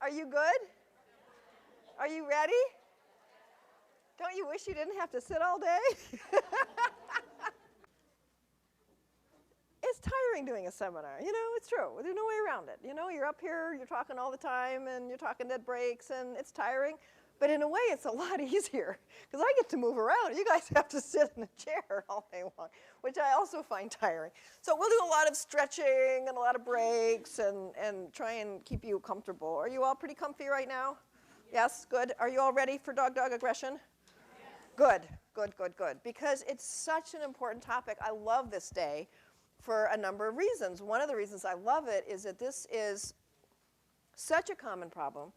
Are you good? Are you ready? Don't you wish you didn't have to sit all day? It's tiring doing a seminar. You know, it's true. There's no way around it. You know, you're up here, you're talking all the time, and you're talking at breaks, and it's tiring. But in a way, it's a lot easier, because I get to move around. You guys have to sit in a chair all day long, which I also find tiring. So we'll do a lot of stretching and a lot of breaks and try and keep you comfortable. Are you all pretty comfy right now? Yes, good. Are you all ready for dog aggression? Yes. Good, good, good, good. Because it's such an important topic. I love this day for a number of reasons. One of the reasons I love it is that this is such a common problem,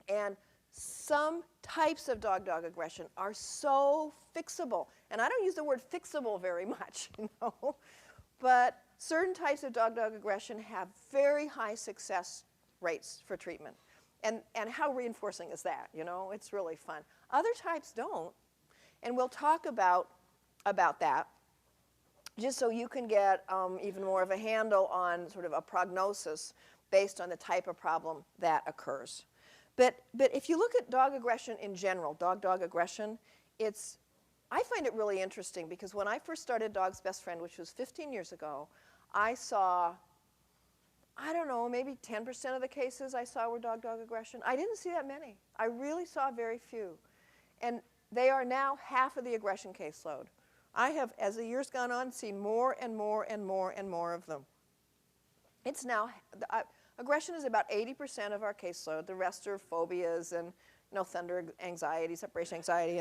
and some types of dog aggression are so fixable. And I don't use the word fixable very much, you know, but certain types of dog aggression have very high success rates for treatment. And how reinforcing is that, you know? It's really fun. Other types don't, and we'll talk about that, just so you can get even more of a handle on sort of a prognosis based on the type of problem that occurs. But if you look at dog aggression in general, dog aggression, I find it really interesting because when I first started Dog's Best Friend, which was 15 years ago, I saw, I don't know, maybe 10% of the cases I saw were dog aggression. I didn't see that many. I really saw very few. And they are now half of the aggression caseload. I have, as the years gone on, seen more and more and more and more of them. It's now, aggression is about 80% of our caseload. The rest are phobias and, you know, thunder anxiety, separation anxiety,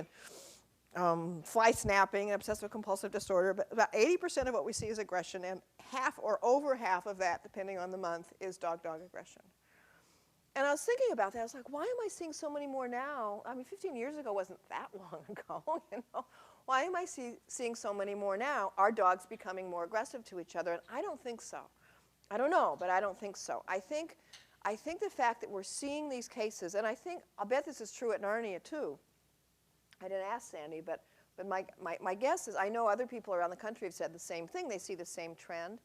and fly snapping and obsessive compulsive disorder. But about 80% of what we see is aggression, and half or over half of that, depending on the month, is dog aggression. And I was thinking about that. I was like, why am I seeing so many more now? I mean, 15 years ago wasn't that long ago, you know? Why am I seeing so many more now? Are dogs becoming more aggressive to each other? And I don't think so. I don't know, but I don't think so. I think the fact that we're seeing these cases, and I'll bet this is true at Narnia too. I didn't ask Sandy, but my guess is, I know other people around the country have said the same thing. They see the same trend.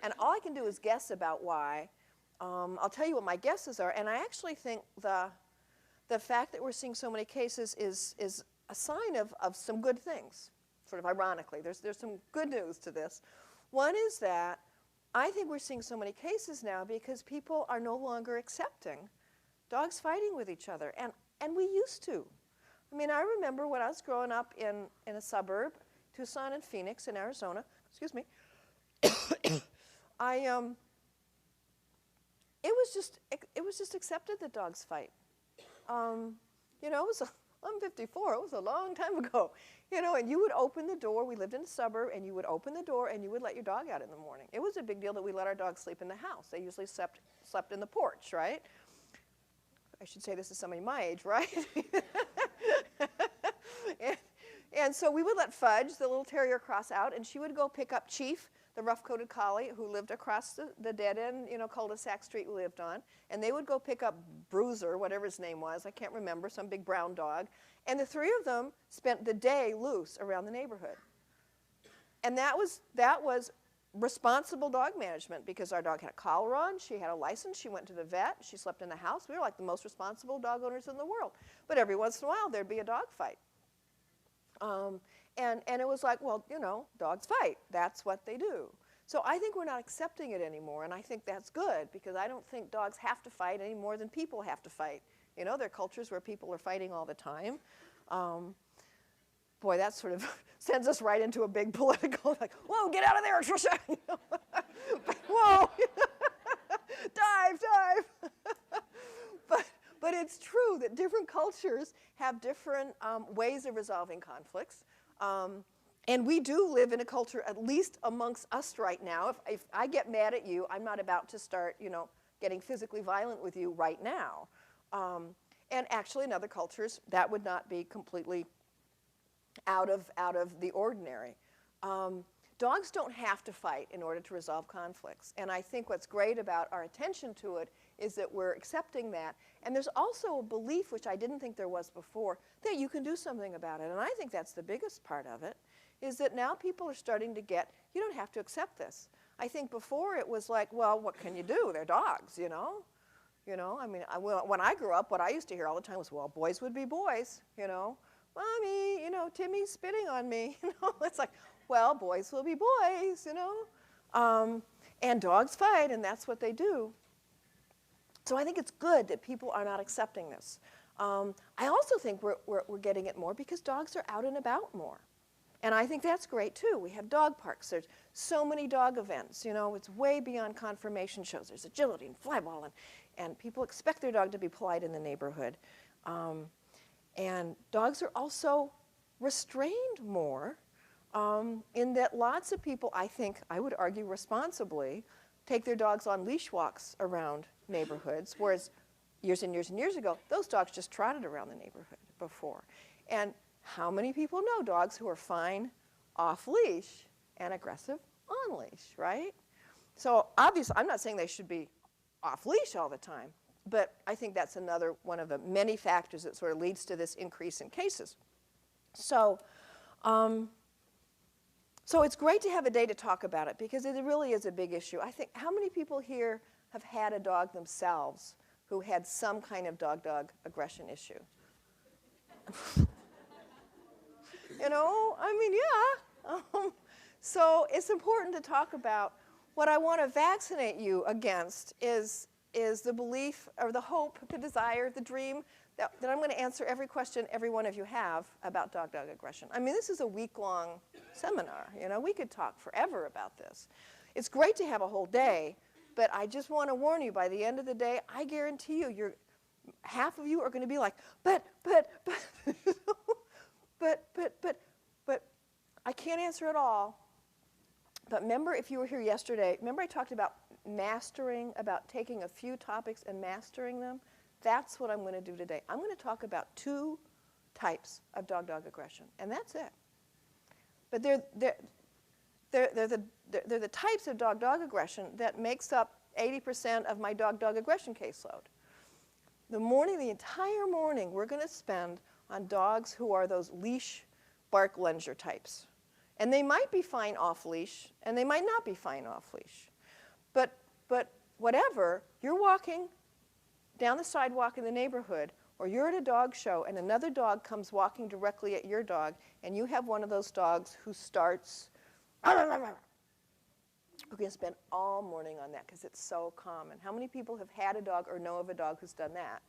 And all I can do is guess about why. I'll tell you what my guesses are, and I actually think the fact that we're seeing so many cases is a sign of some good things, sort of ironically. There's some good news to this. One is that I think we're seeing so many cases now because people are no longer accepting dogs fighting with each other, and we used to. I mean, I remember when I was growing up in a suburb, Tucson and Phoenix in Arizona, excuse me, it was just accepted that dogs fight. You know, I'm 54, it was a long time ago. You know, and you would open the door, we lived in a suburb, and you would open the door and you would let your dog out in the morning. It was a big deal that we let our dogs sleep in the house. They usually slept in the porch, right? I should say this is somebody my age, right? and so we would let Fudge, the little terrier, cross out, and she would go pick up Chief, the rough-coated collie who lived across the dead-end, you know, cul-de-sac street we lived on. And they would go pick up Bruiser, whatever his name was, I can't remember, some big brown dog. And the three of them spent the day loose around the neighborhood. And that was responsible dog management, because our dog had a collar on, she had a license, she went to the vet, she slept in the house. We were like the most responsible dog owners in the world. But every once in a while, there'd be a dog fight. And it was like, well, you know, dogs fight. That's what they do. So I think we're not accepting it anymore, and I think that's good, because I don't think dogs have to fight any more than people have to fight. You know, there are cultures where people are fighting all the time. Boy, that sort of sends us right into a big political, like, whoa, get out of there, Trisha! You know? Whoa! Dive! But it's true that different cultures have different ways of resolving conflicts. And we do live in a culture, at least amongst us right now. If I get mad at you, I'm not about to start, you know, getting physically violent with you right now. And actually, in other cultures, that would not be completely out of the ordinary. Dogs don't have to fight in order to resolve conflicts. And I think what's great about our attention to it is that we're accepting that. And there's also a belief, which I didn't think there was before, that you can do something about it. And I think that's the biggest part of it, is that now people are starting to get, you don't have to accept this. I think before it was like, well, what can you do? They're dogs, you know? You know, I mean, when I grew up, what I used to hear all the time was, well, boys would be boys, you know. Mommy, you know, Timmy's spitting on me. You know, it's like, well, boys will be boys, you know. And dogs fight, and that's what they do. So I think it's good that people are not accepting this. I also think we're getting it more because dogs are out and about more. And I think that's great, too. We have dog parks. There's so many dog events. You know, it's way beyond conformation shows. There's agility and flyball, and people expect their dog to be polite in the neighborhood. And dogs are also restrained more in that lots of people, I think, I would argue responsibly, take their dogs on leash walks around neighborhoods, whereas years and years and years ago, those dogs just trotted around the neighborhood before. And how many people know dogs who are fine off-leash and aggressive on-leash, right? So obviously, I'm not saying they should be off-leash all the time, but I think that's another one of the many factors that sort of leads to this increase in cases. So, so it's great to have a day to talk about it because it really is a big issue. I think, how many people here have had a dog themselves who had some kind of dog-dog aggression issue? You know, I mean, yeah. So it's important to talk about. What I want to vaccinate you against is the belief or the hope, the desire, the dream that I'm going to answer every question every one of you have about dog-dog aggression. I mean, this is a week-long seminar. You know, we could talk forever about this. It's great to have a whole day, but I just want to warn you, by the end of the day, I guarantee you, half of you are going to be like, but, but I can't answer it all. But remember, if you were here yesterday, remember I talked about mastering, about taking a few topics and mastering them? That's what I'm going to do today. I'm going to talk about 2 types of dog-dog aggression, and that's it. But they're the types of dog-dog aggression that makes up 80% of my dog-dog aggression caseload. The entire morning, we're going to spend on dogs who are those leash bark lunger types. And they might be fine off-leash, and they might not be fine off-leash. But whatever, you're walking down the sidewalk in the neighborhood, or you're at a dog show, and another dog comes walking directly at your dog, and you have one of those dogs who starts, we're going to spend all morning on that because it's so common. How many people have had a dog or know of a dog who's done that?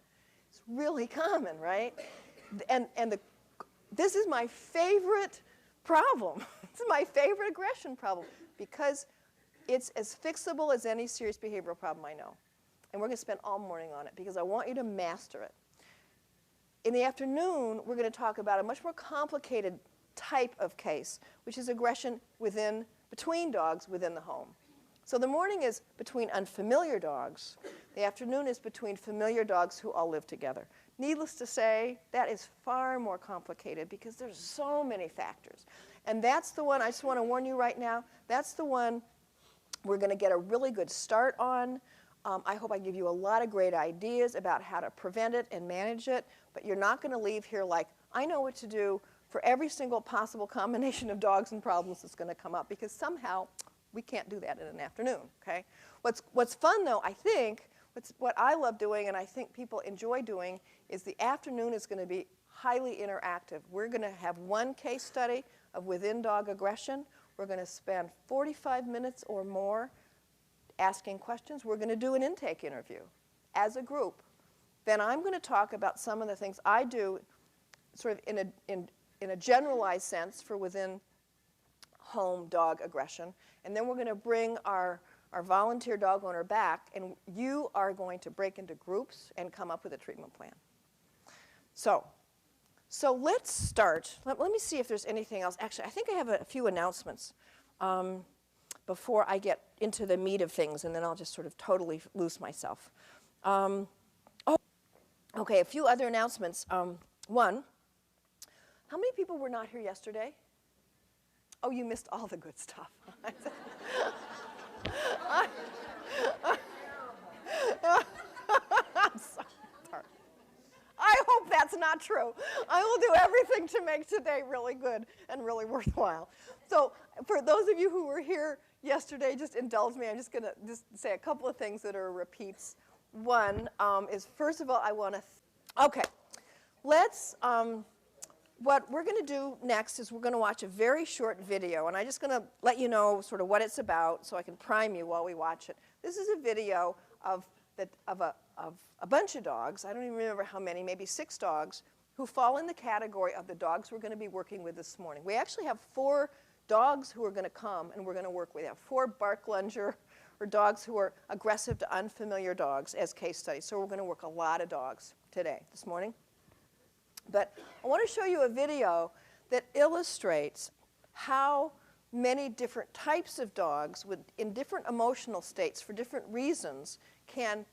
It's really common, right? And this is my favorite problem. This is my favorite aggression problem because it's as fixable as any serious behavioral problem I know. And we're going to spend all morning on it because I want you to master it. In the afternoon, we're going to talk about a much more complicated type of case, which is aggression between dogs within the home. So the morning is between unfamiliar dogs. The afternoon is between familiar dogs who all live together. Needless to say, that is far more complicated because there's so many factors. And that's the one, I just want to warn you right now, that's the one we're going to get a really good start on. I hope I give you a lot of great ideas about how to prevent it and manage it, but you're not going to leave here like, I know what to do for every single possible combination of dogs and problems that's going to come up, because somehow we can't do that in an afternoon, okay? What's fun, though, I think, what I love doing and I think people enjoy doing is the afternoon is going to be highly interactive. We're going to have one case study of within dog aggression. We're going to spend 45 minutes or more asking questions. We're going to do an intake interview as a group. Then I'm going to talk about some of the things I do sort of in a generalized sense for within home dog aggression. And then we're going to bring our volunteer dog owner back, and you are going to break into groups and come up with a treatment plan. So let's start. Let me see if there's anything else. Actually, I think I have a few announcements before I get into the meat of things, and then I'll just sort of totally lose myself. Okay, a few other announcements. One, how many people were not here yesterday? Oh, you missed all the good stuff. I'm sorry. I hope that's not true. I will do everything to make today really good and really worthwhile. So for those of you who were here yesterday, just indulge me. I'm just going to say a couple of things that are repeats. one is, first of all, I want to, okay, let's, what we're going to do next is we're going to watch a very short video, and I'm just going to let you know sort of what it's about so I can prime you while we watch it. This is a video of a bunch of dogs, I don't even remember how many, maybe 6 dogs, who fall in the category of the dogs we're going to be working with this morning. We actually have 4 dogs who are going to come and we're going to work with. We have 4 bark lunger, or dogs who are aggressive to unfamiliar dogs, as case studies. So we're going to work a lot of dogs today, this morning. But I want to show you a video that illustrates how many different types of dogs in different emotional states for different reasons can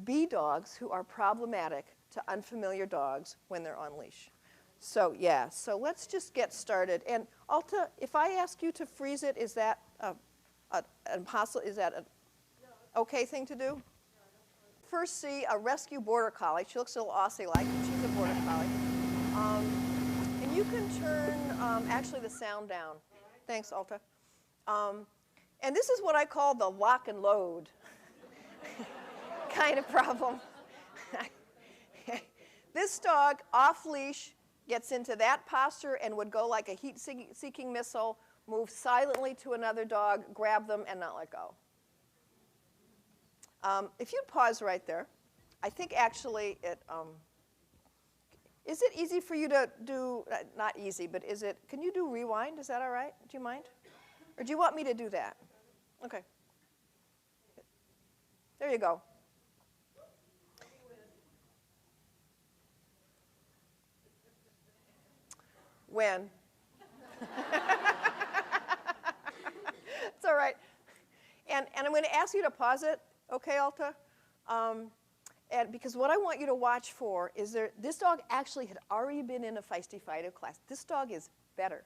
be dogs who are problematic to unfamiliar dogs when they're on leash. So yeah, so let's just get started. And Alta, if I ask you to freeze it, is that is that an okay thing to do? First see a rescue border collie. She looks a little Aussie-like, but she's a border collie. And you can turn, actually, the sound down. Thanks, Alta. And this is what I call the lock and load kind of problem. This dog, off-leash, gets into that posture and would go like a heat-seeking missile, move silently to another dog, grab them, and not let go. If you'd pause right there, I think actually is it easy for you to do, not easy, but can you do rewind? Is that all right? Do you mind? Or do you want me to do that? Okay. There you go. When? It's all right. And I'm going to ask you to pause it, okay, Alta? And because what I want you to watch for is this dog actually had already been in a feisty fighter class. This dog is better.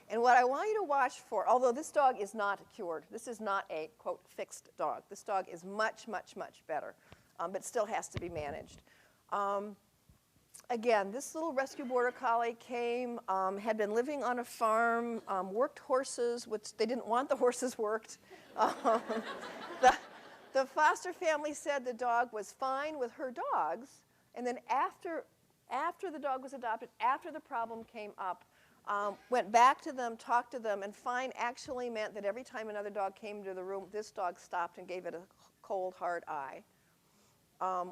and what I want you to watch for, although this dog is not cured, this is not a, quote, fixed dog. This dog is much, much, much better, but still has to be managed. Again, this little rescue border collie came, had been living on a farm, worked horses, which they didn't want the horses worked. The foster family said the dog was fine with her dogs, and then after the dog was adopted, after the problem came up, went back to them, talked to them, and fine actually meant that every time another dog came into the room, this dog stopped and gave it a cold, hard eye.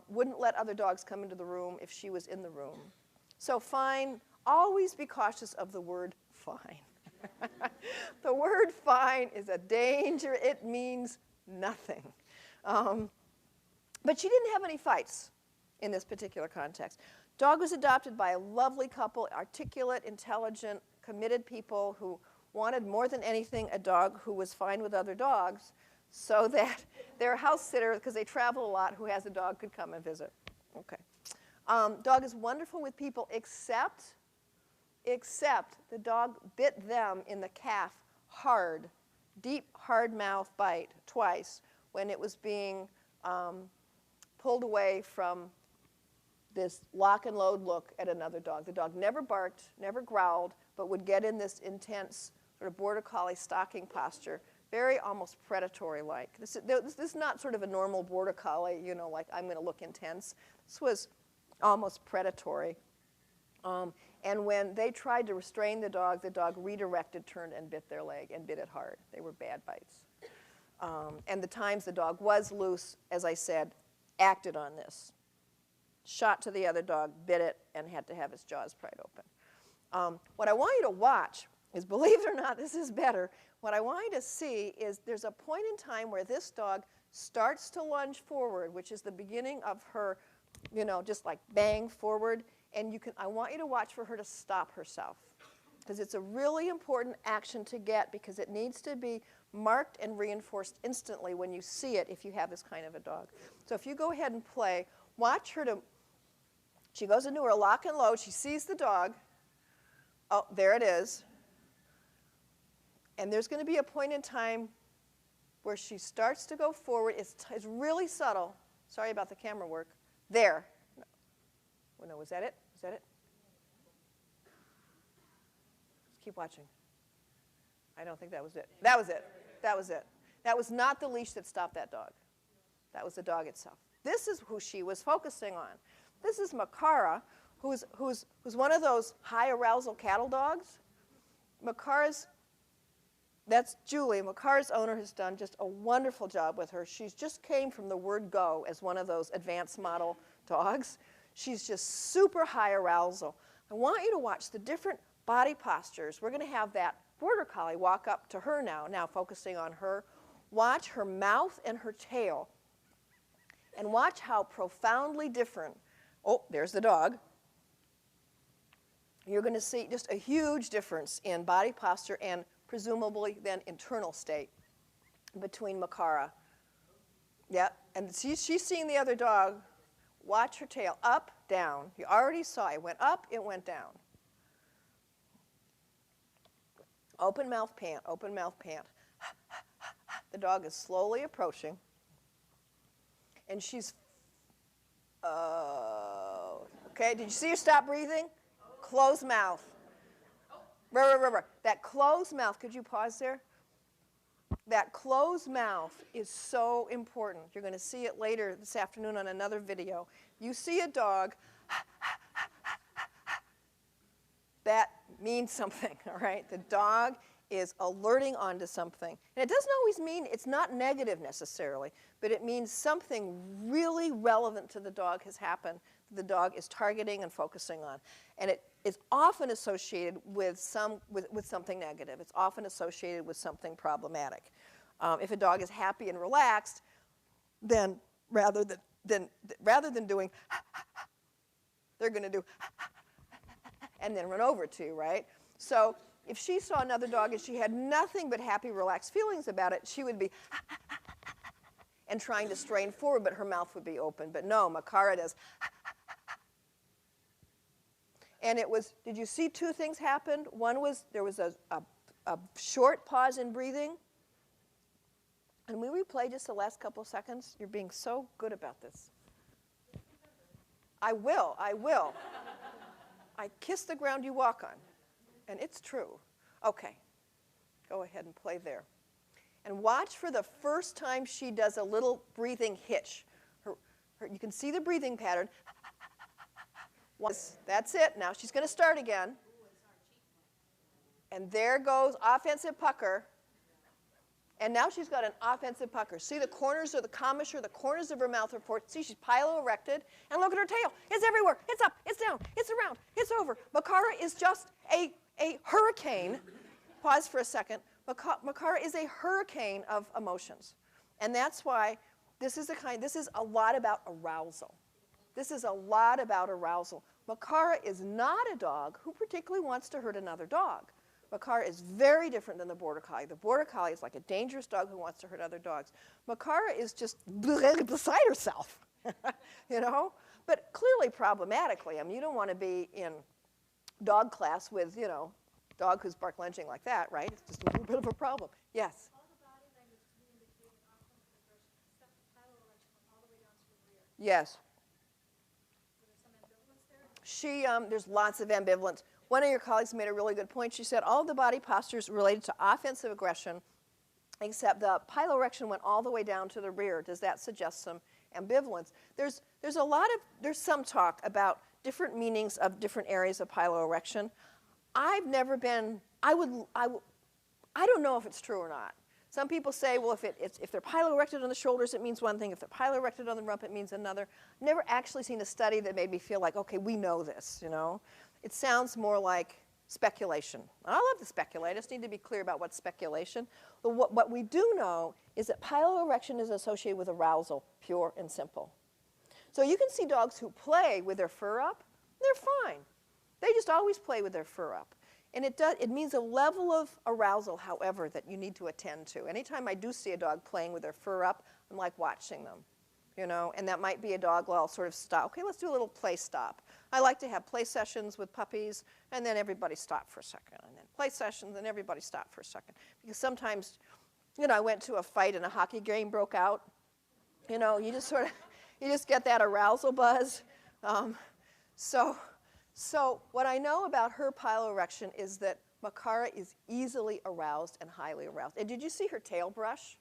Wouldn't let other dogs come into the room if she was in the room. So fine, always be cautious of the word fine. The word fine is a danger. It means nothing. But she didn't have any fights in this particular context. Dog was adopted by a lovely couple, articulate, intelligent, committed people who wanted more than anything a dog who was fine with other dogs, so that their house sitter, because they travel a lot, who has a dog could come and visit. Okay. Dog is wonderful with people, except the dog bit them in the calf hard, deep, hard mouth bite twice when it was being pulled away from this lock and load look at another dog. The dog never barked, never growled, but would get in this intense sort of border collie stalking posture, very almost predatory-like. This is not sort of a normal border collie, you know, like I'm going to look intense. This was almost predatory. And when they tried to restrain the dog redirected, turned, and bit their leg, and bit it hard. They were bad bites. And the times the dog was loose, as I said, acted on this. Shot to the other dog, bit it, and had to have its jaws pried open. What I want you to watch is, believe it or not, this is better. What I want you to see is there's a point in time where this dog starts to lunge forward, which is the beginning of her, you know, just like bang forward. And I want you to watch for her to stop herself, because it's a really important action to get, because it needs to be marked and reinforced instantly when you see it if you have this kind of a dog. So if you go ahead and play, watch her to, she goes into her lock and load, she sees the dog. Oh, there it is. And there's going to be a point in time where she starts to go forward. It's really subtle. Sorry about the camera work. There. No, was that it? Was that it? Just keep watching. I don't think that was it. That was it. That was it. That was not the leash that stopped that dog. That was the dog itself. This is who she was focusing on. This is Makara, who's one of those high arousal cattle dogs. That's Julie. Makara's owner has done just a wonderful job with her. She's just came from the word go as one of those advanced model dogs. She's just super high arousal. I want you to watch the different body postures. We're going to have that border collie walk up to her now focusing on her. Watch her mouth and her tail. And watch how profoundly different. Oh, there's the dog. You're going to see just a huge difference in body posture and presumably then internal state between Makara. Yeah, and she's seeing the other dog. Watch her tail, up, down. You already saw it went up, it went down. Open mouth pant, open mouth pant. The dog is slowly approaching. And she's, okay, did you see her stop breathing? Closed mouth. That closed mouth, could you pause there? That closed mouth is so important. You're going to see it later this afternoon on another video. You see a dog, that means something, all right? The dog is alerting onto something. And it doesn't always mean, it's not negative necessarily, but it means something really relevant to the dog has happened, the dog is targeting and focusing on. And it is often associated with something negative. It's often associated with something problematic. If a dog is happy and relaxed, then rather than doing, they're going to do, and then run over to, right? So if she saw another dog and she had nothing but happy, relaxed feelings about it, she would be and trying to strain forward, but her mouth would be open. But no, Makara does. And it was, did you see two things happened? One was there was a short pause in breathing. And we replay just the last couple of seconds. You're being so good about this. I will. I kiss the ground you walk on. And it's true. Okay. Go ahead and play there. And watch for the first time she does a little breathing hitch. You can see the breathing pattern. That's it. Now she's going to start again. And there goes offensive pucker. And now she's got an offensive pucker. See the corners of the commissure, the corners of her mouth are forward. See, she's pilo-erected. And look at her tail. It's everywhere. It's up. It's down. It's around. It's over. Makara is just a hurricane. Pause for a second. Makara is a hurricane of emotions. And that's why this is a lot about arousal. This is a lot about arousal. Makara is not a dog who particularly wants to hurt another dog. Makara is very different than the border collie. The border collie is like a dangerous dog who wants to hurt other dogs. Makara is just beside herself, you know? But clearly problematically. I mean, you don't want to be in dog class with, you know, dog who's bark lunging like that, right? It's just a little bit of a problem. Yes? All the body language to me indicated offensive aggression, except the pilo-erection went all the way down to the rear. Yes. So there's some ambivalence there? There's lots of ambivalence. One of your colleagues made a really good point. She said all of the body postures related to offensive aggression, except the pilo-erection went all the way down to the rear. Does that suggest some ambivalence? There's some talk about different meanings of different areas of pilo-erection. I've never been, I don't know if it's true or not. Some people say, well, if they're pilo-erected on the shoulders, it means one thing. If they're pilo-erected on the rump, it means another. I've never actually seen a study that made me feel like, okay, we know this, you know. It sounds more like speculation. I love to speculate. I just need to be clear about what's speculation. But what we do know is that pilo-erection is associated with arousal, pure and simple. So you can see dogs who play with their fur up. They're fine. They just always play with their fur up. And it means a level of arousal, however, that you need to attend to. Anytime I do see a dog playing with their fur up, I'm like watching them, you know. And that might be a dog where I'll sort of stop. Okay, let's do a little play stop. I like to have play sessions with puppies, and then everybody stop for a second. And then play sessions, and everybody stop for a second. Because sometimes, you know, I went to a fight and a hockey game broke out. You know, you just get that arousal buzz. So what I know about her pilo-erection is that Makara is easily aroused and highly aroused. And did you see her tail brush?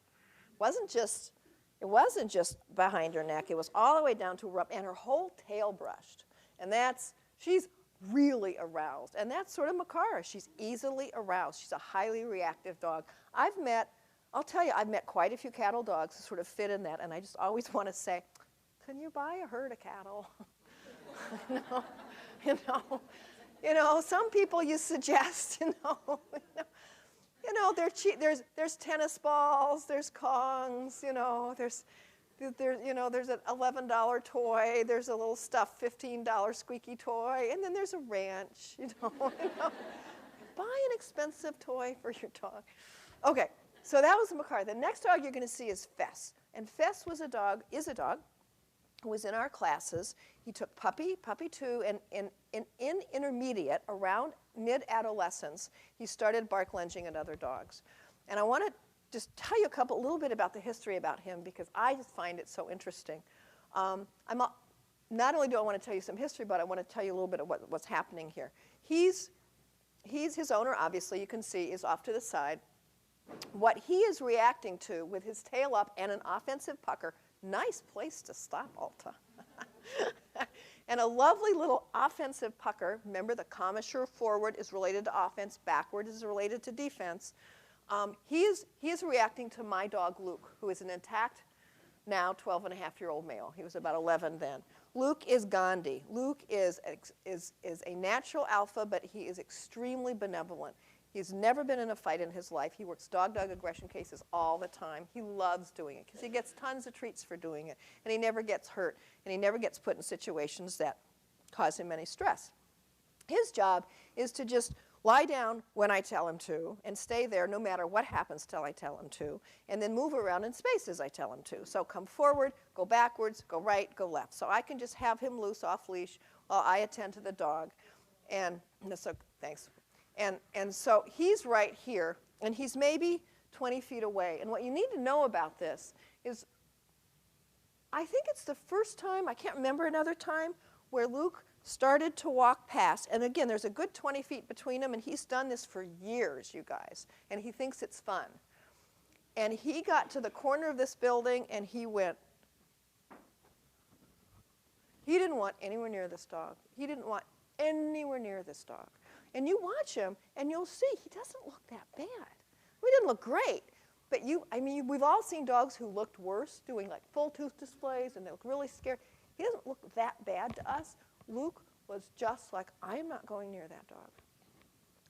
Wasn't just, It wasn't just behind her neck. It was all the way down to her rump, and her whole tail brushed. And she's really aroused. And that's sort of Makara. She's easily aroused. She's a highly reactive dog. I'll tell you, I've met quite a few cattle dogs who sort of fit in that, and I just always want to say, can you buy a herd of cattle? You know, some people you suggest, they're cheap. There's tennis balls, there's Kongs, there's an $11 toy, there's a little stuffed $15 squeaky toy, and then there's a ranch, Buy an expensive toy for your dog. Okay, so that was Makar. The next dog you're going to see is Fess. And Fess is a dog who was in our classes. He took puppy 2, and in intermediate, around mid-adolescence, he started bark lunging at other dogs. And I want to just tell you a little bit about the history about him, because I just find it so interesting. Not only do I want to tell you some history, but I want to tell you a little bit of what's happening here. His owner, obviously, you can see, is off to the side. What he is reacting to with his tail up and an offensive pucker, nice place to stop, Alta. And a lovely little offensive pucker. Remember, the commissure forward is related to offense, backward is related to defense. He is reacting to my dog, Luke, who is an intact, now 12-and-a-half-year-old male. He was about 11 then. Luke is Gandhi. Luke is a natural alpha, but he is extremely benevolent. He's never been in a fight in his life. He works dog aggression cases all the time. He loves doing it because he gets tons of treats for doing it. And he never gets hurt. And he never gets put in situations that cause him any stress. His job is to just lie down when I tell him to and stay there no matter what happens till I tell him to, and then move around in space as I tell him to. So come forward, go backwards, go right, go left. So I can just have him loose off leash while I attend to the dog. And so, thanks. And so he's right here, and he's maybe 20 feet away. And what you need to know about this is, I think it's the first time, I can't remember another time, where Luke started to walk past. And again, there's a good 20 feet between them, and he's done this for years, you guys. And he thinks it's fun. And he got to the corner of this building, and he went. He didn't want anywhere near this dog. He didn't want anywhere near this dog. And you watch him, and you'll see he doesn't look that bad. He didn't look great, but we've all seen dogs who looked worse, doing like full tooth displays, and they look really scared. He doesn't look that bad to us. Luke was just like, I am not going near that dog.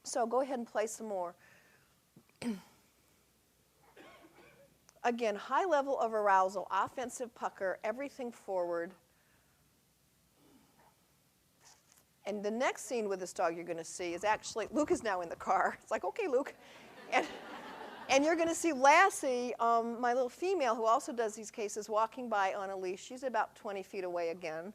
So go ahead and play some more. Again, high level of arousal, offensive pucker, everything forward. And the next scene with this dog you're going to see is actually, Luke is now in the car. It's like, okay, Luke. And you're going to see Lassie, my little female, who also does these cases, walking by on a leash. She's about 20 feet away again.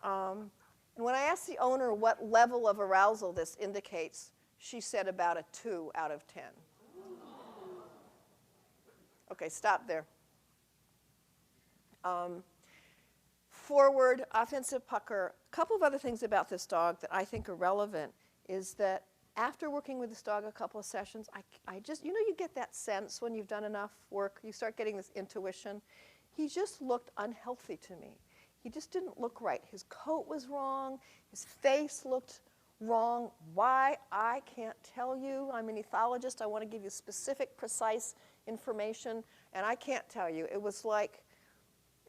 And when I asked the owner what level of arousal this indicates, she said about a 2 out of 10. Okay, stop there. Forward, offensive pucker. A couple of other things about this dog that I think are relevant is that after working with this dog a couple of sessions, I just, you get that sense when you've done enough work, you start getting this intuition. He just looked unhealthy to me. He just didn't look right. His coat was wrong. His face looked wrong. Why? I can't tell you. I'm an ethologist. I want to give you specific, precise information, and I can't tell you. It was like,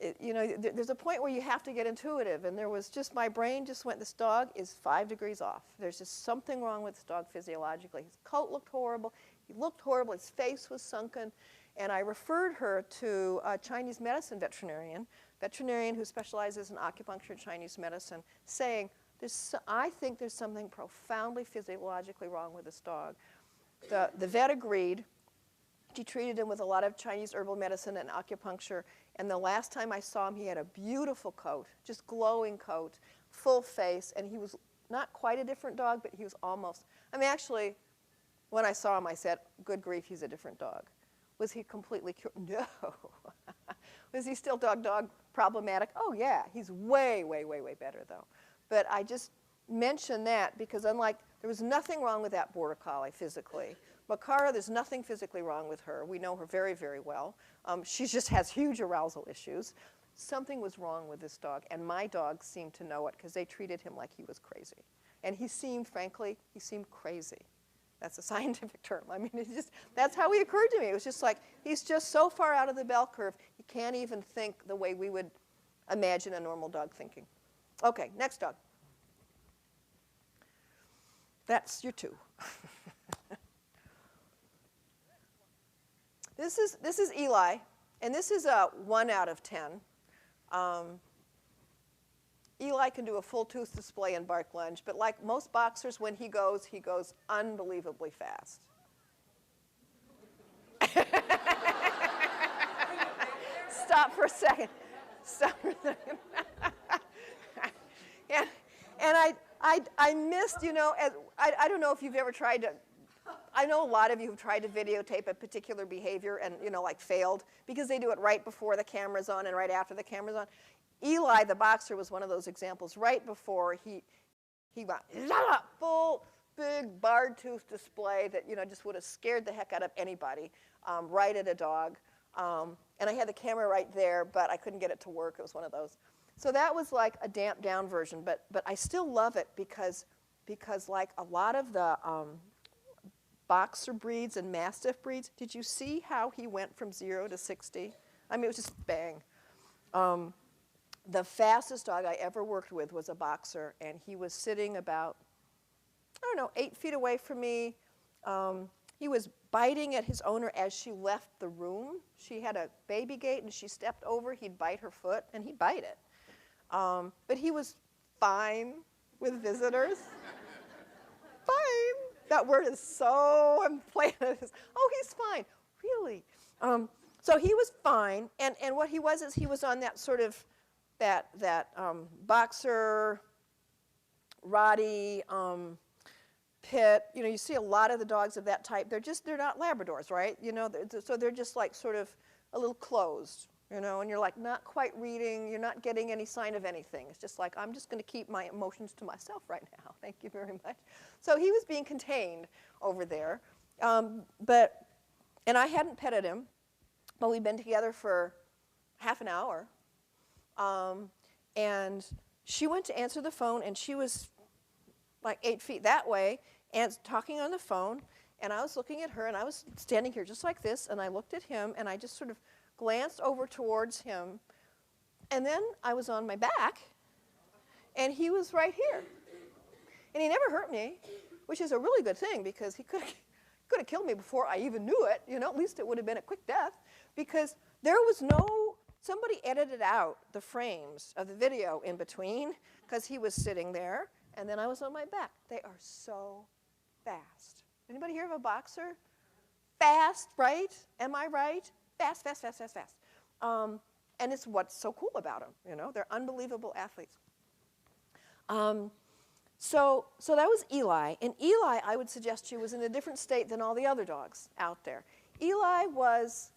there's a point where you have to get intuitive, and there was just, my brain just went, this dog is 5 degrees off. There's just something wrong with this dog physiologically. His coat looked horrible. He looked horrible. His face was sunken. And I referred her to a Chinese medicine veterinarian who specializes in acupuncture and Chinese medicine, saying, I think there's something profoundly physiologically wrong with this dog. The vet agreed. She treated him with a lot of Chinese herbal medicine and acupuncture. And the last time I saw him, he had a beautiful coat, just glowing coat, full face. And he was not quite a different dog, but he was almost. Actually, when I saw him, I said, good grief, he's a different dog. Was he completely cured? No. Was he still dog problematic? Oh, yeah. He's way, way, way, way better, though. But I just mention that because there was nothing wrong with that border collie physically. Makara, there's nothing physically wrong with her. We know her very, very well. She just has huge arousal issues. Something was wrong with this dog, and my dogs seemed to know it because they treated him like he was crazy. And he seemed, frankly, he seemed crazy. That's a scientific term. I mean, that's how he occurred to me. It was just like, he's just so far out of the bell curve, he can't even think the way we would imagine a normal dog thinking. Okay, next dog. That's your 2. This is Eli, and this is a 1 out of 10. Eli can do a full tooth display and bark lunge, but like most boxers, when he goes unbelievably fast. Stop for a second. Stop for a second. and I missed, you know, I don't know if you've ever tried to, I know a lot of you have tried to videotape a particular behavior and, you know, like failed because they do it right before the camera's on and right after the camera's on. Eli, the boxer, was one of those examples. Right before he went, full, big, barred tooth display that, you know, just would have scared the heck out of anybody, right at a dog. And I had the camera right there, but I couldn't get it to work. It was one of those. So that was like a damped down version, but I still love it because like a lot of the boxer breeds and mastiff breeds, did you see how he went from 0 to 60? I mean, it was just bang. The fastest dog I ever worked with was a boxer, and he was sitting about, I don't know, 8 feet away from me. He was biting at his owner as she left the room. She had a baby gate, and she stepped over. He'd bite her foot, and he'd bite it. But he was fine with visitors. Fine. That word is so, I'm playing it. Oh, he's fine. Really? So he was fine, and what he was is he was on that sort of, that boxer, Roddy, pit. You know, you see a lot of the dogs of that type. They're not Labradors, right? You know, so they're just like sort of a little closed, you know, and you're like not quite reading. You're not getting any sign of anything. It's just like, I'm just going to keep my emotions to myself right now. Thank you very much. So he was being contained over there. And I hadn't petted him, but we'd been together for half an hour. And she went to answer the phone, and she was like 8 feet that way and talking on the phone, and I was looking at her, and I was standing here just like this, and I looked at him, and I just sort of glanced over towards him, and then I was on my back, and he was right here. And he never hurt me, which is a really good thing, because he could have killed me before I even knew it. You know, at least it would have been a quick death, because there was no, somebody edited out the frames of the video in between, because he was sitting there, and then I was on my back. They are so fast. Anybody here of a boxer? Fast, right? Am I right? Fast, fast, fast, fast, fast. And it's what's so cool about them. You know, they're unbelievable athletes. So that was Eli. And Eli, I would suggest to you, was in a different state than all the other dogs out there. Eli was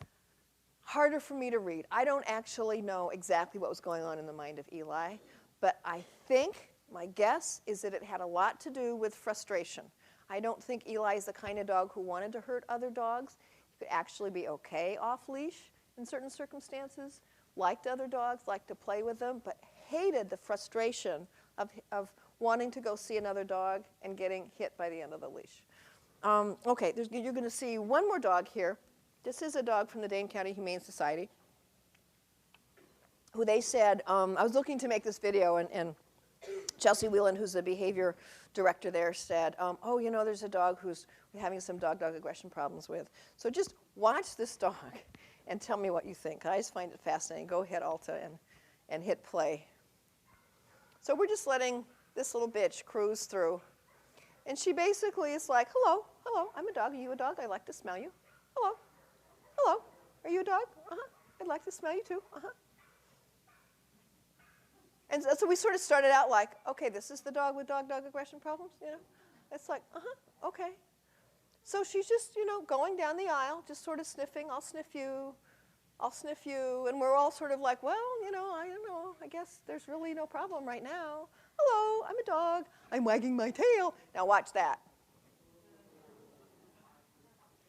harder for me to read. I don't actually know exactly what was going on in the mind of Eli, but I think, my guess is that it had a lot to do with frustration. I don't think Eli is the kind of dog who wanted to hurt other dogs. He could actually be okay off leash in certain circumstances, liked other dogs, liked to play with them, but hated the frustration of wanting to go see another dog and getting hit by the end of the leash. Okay, you're going to see one more dog here. This is a dog from the Dane County Humane Society, who they said, I was looking to make this video, and Chelsea Whelan, who's the behavior director there, said, oh, you know, there's a dog who's having some dog aggression problems with. So just watch this dog and tell me what you think. I just find it fascinating. Go ahead, Alta, and hit play. So we're just letting this little bitch cruise through. And she basically is like, hello, hello, I'm a dog. Are you a dog? I'd like to smell you. Hello, hello, are you a dog? Uh-huh, I'd like to smell you too. Uh-huh. And so we sort of started out like, okay, this is the dog with dog aggression problems, you know? It's like, uh-huh, okay. So she's just, you know, going down the aisle, just sort of sniffing, I'll sniff you, I'll sniff you. And we're all sort of like, well, you know, I don't know, I guess there's really no problem right now. Hello, I'm a dog, I'm wagging my tail. Now watch that.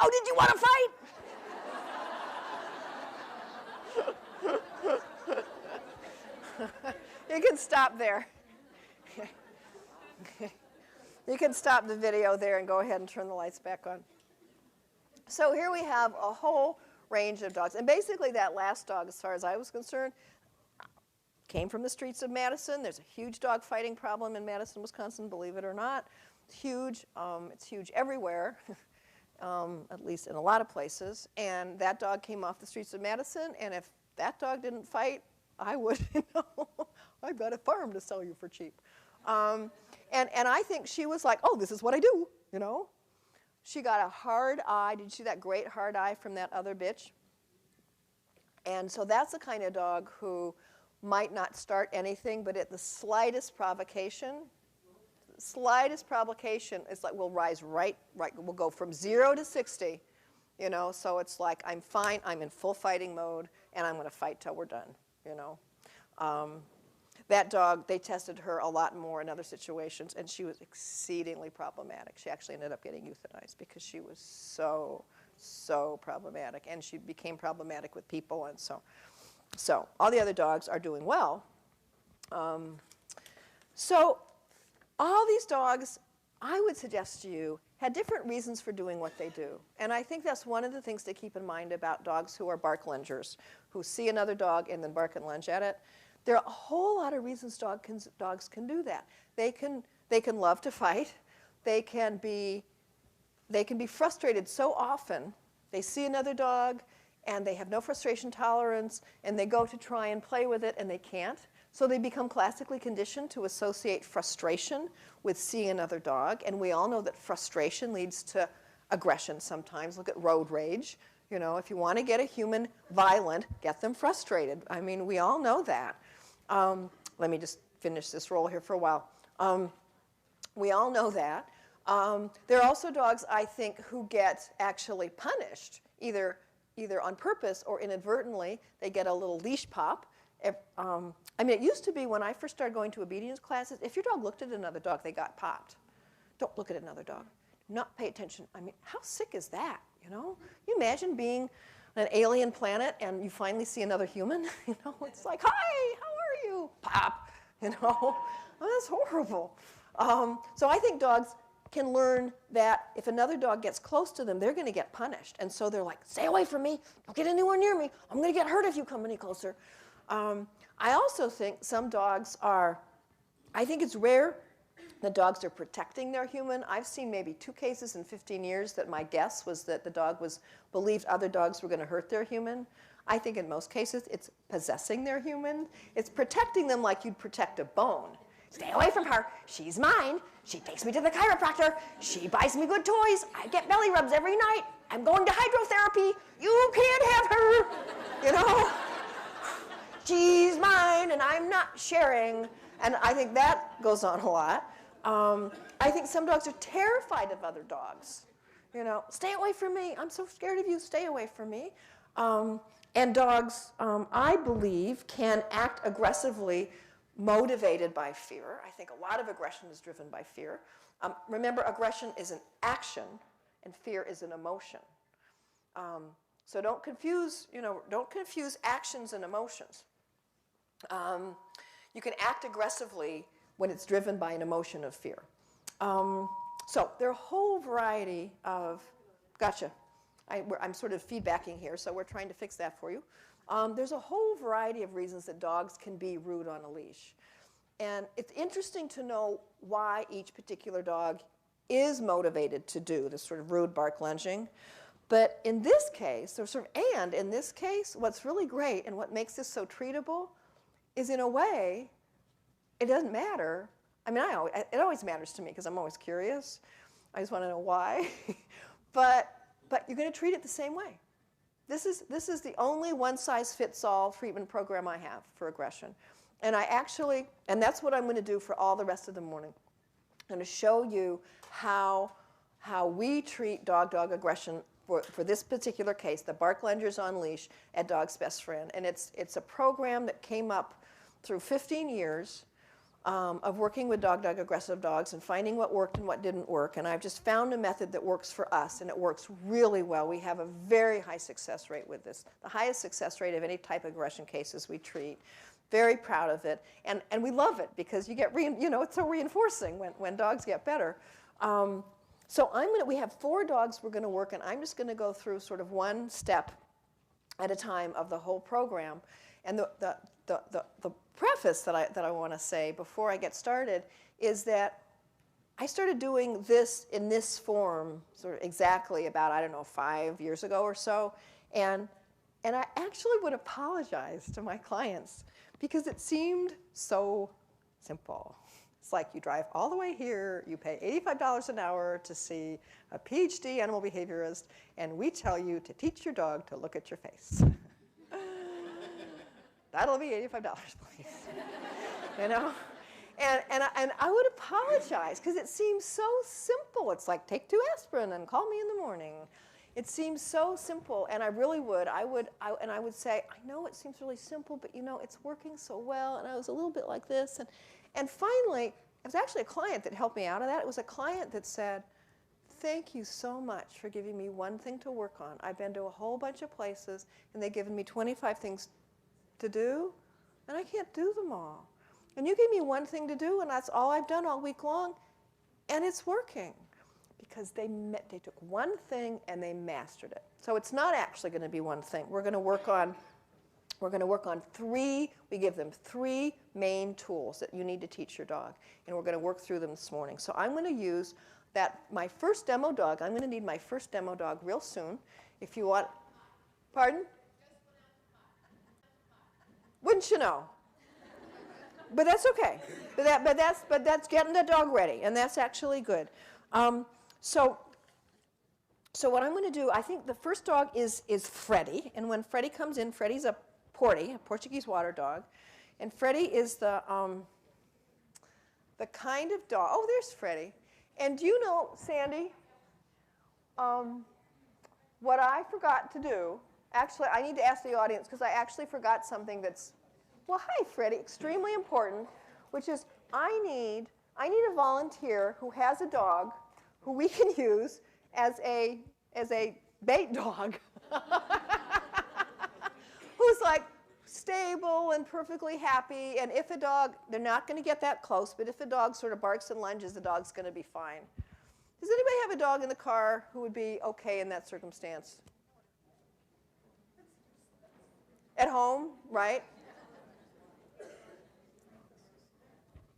Oh, did you want to fight? You can stop there. You can stop the video there and go ahead and turn the lights back on. So here we have a whole range of dogs. And basically that last dog, as far as I was concerned, came from the streets of Madison. There's a huge dog fighting problem in Madison, Wisconsin, believe it or not. It's huge. It's huge everywhere, at least in a lot of places. And that dog came off the streets of Madison. And if that dog didn't fight, I would, I've got a farm to sell you for cheap. And I think she was like, oh, this is what I do, She got a hard eye. Did you see that great hard eye from that other bitch? And so that's the kind of dog who might not start anything, but at the slightest provocation, it's like we'll rise right, we'll go from 0 to 60, so it's like I'm fine, I'm in full fighting mode, and I'm going to fight till we're done, That dog, they tested her a lot more in other situations, and she was exceedingly problematic. She actually ended up getting euthanized because she was so problematic, and she became problematic with people, and so all the other dogs are doing well. So all these dogs, I would suggest to you, had different reasons for doing what they do. And I think that's one of the things to keep in mind about dogs who are bark lungers, who see another dog and then bark and lunge at it. There are a whole lot of reasons dogs can do that. They can love to fight. They can be frustrated so often. They see another dog, and they have no frustration tolerance, and they go to try and play with it, and they can't. So they become classically conditioned to associate frustration with seeing another dog. And we all know that frustration leads to aggression sometimes. Look at road rage. If you want to get a human violent, get them frustrated. I mean, we all know that. Let me just finish this roll here for a while. We all know that. There are also dogs, I think, who get actually punished, either on purpose or inadvertently. They get a little leash pop. It used to be when I first started going to obedience classes, if your dog looked at another dog, they got popped. Don't look at another dog. Do not pay attention. How sick is that, Can you imagine being on an alien planet and you finally see another human? It's like, hi, how are you? Pop, Oh, that's horrible. So I think dogs can learn that if another dog gets close to them, they're going to get punished. And so they're like, stay away from me. Don't get anywhere near me. I'm going to get hurt if you come any closer. I also think some dogs I think it's rare that dogs are protecting their human. I've seen maybe 2 cases in 15 years that my guess was that the dog believed other dogs were going to hurt their human. I think in most cases it's possessing their human. It's protecting them like you'd protect a bone. Stay away from her. She's mine. She takes me to the chiropractor. She buys me good toys. I get belly rubs every night. I'm going to hydrotherapy. You can't have her. She's mine and I'm not sharing. And I think that goes on a lot. I think some dogs are terrified of other dogs. Stay away from me. I'm so scared of you. Stay away from me. And dogs, I believe, can act aggressively motivated by fear. I think a lot of aggression is driven by fear. Remember, aggression is an action and fear is an emotion. So don't confuse actions and emotions. You can act aggressively when it's driven by an emotion of fear. So there are a whole variety of, gotcha. I'm sort of feedbacking here, so we're trying to fix that for you. There's a whole variety of reasons that dogs can be rude on a leash. And it's interesting to know why each particular dog is motivated to do this sort of rude bark lunging. But in this case, in this case, what's really great and what makes this so treatable is, in a way, it doesn't matter. It always matters to me because I'm always curious. I just want to know why. But you're going to treat it the same way. This is the only one-size-fits-all treatment program I have for aggression. And that's what I'm going to do for all the rest of the morning. I'm going to show you how we treat dog-dog aggression for this particular case, the bark lungers on leash at Dog's Best Friend. And it's a program that came up through 15 years of working with dog aggressive dogs and finding what worked and what didn't work. And I've just found a method that works for us, and it works really well. We have a very high success rate with this, the highest success rate of any type of aggression cases we treat. Very proud of it, and we love it because you get, it's so reinforcing when dogs get better. So we have 4 dogs we're going to work, and I'm just going to go through sort of one step at a time of the whole program. And the preface that I want to say before I get started is that I started doing this in this form sort of exactly about, I don't know, 5 years ago or so. And I actually would apologize to my clients because it seemed so simple. It's like you drive all the way here, you pay $85 an hour to see a PhD animal behaviorist, and we tell you to teach your dog to look at your face. That'll be $85, please. You know? And I would apologize because it seems so simple. It's like, take 2 aspirin and call me in the morning. It seems so simple, and I really would. I would say, I know it seems really simple, but it's working so well, and I was a little bit like this. And finally, it was actually a client that helped me out of that. It was a client that said, thank you so much for giving me one thing to work on. I've been to a whole bunch of places, and they've given me 25 things to do, and I can't do them all. And you gave me one thing to do, and that's all I've done all week long, and it's working. Because they took one thing and they mastered it. So it's not actually going to be one thing. We're going to work on 3. We give them 3 main tools that you need to teach your dog, and we're going to work through them this morning. So I'm going to use my first demo dog. I'm going to need my first demo dog real soon. If you want, pardon? Wouldn't you know? But that's okay. But that's getting the dog ready, and that's actually good. So what I'm going to do, I think the first dog is Freddie. And when Freddie comes in, Freddie's a Portuguese water dog. And Freddie is the kind of dog, oh, there's Freddie. And do you know, Sandy, what I forgot to do, actually, I need to ask the audience because I actually forgot something that's, well, hi, Freddie, extremely important, which is I need a volunteer who has a dog who we can use as a bait dog, who's like stable and perfectly happy. And if a dog, they're not going to get that close, but if a dog sort of barks and lunges, the dog's going to be fine. Does anybody have a dog in the car who would be okay in that circumstance? At home, right?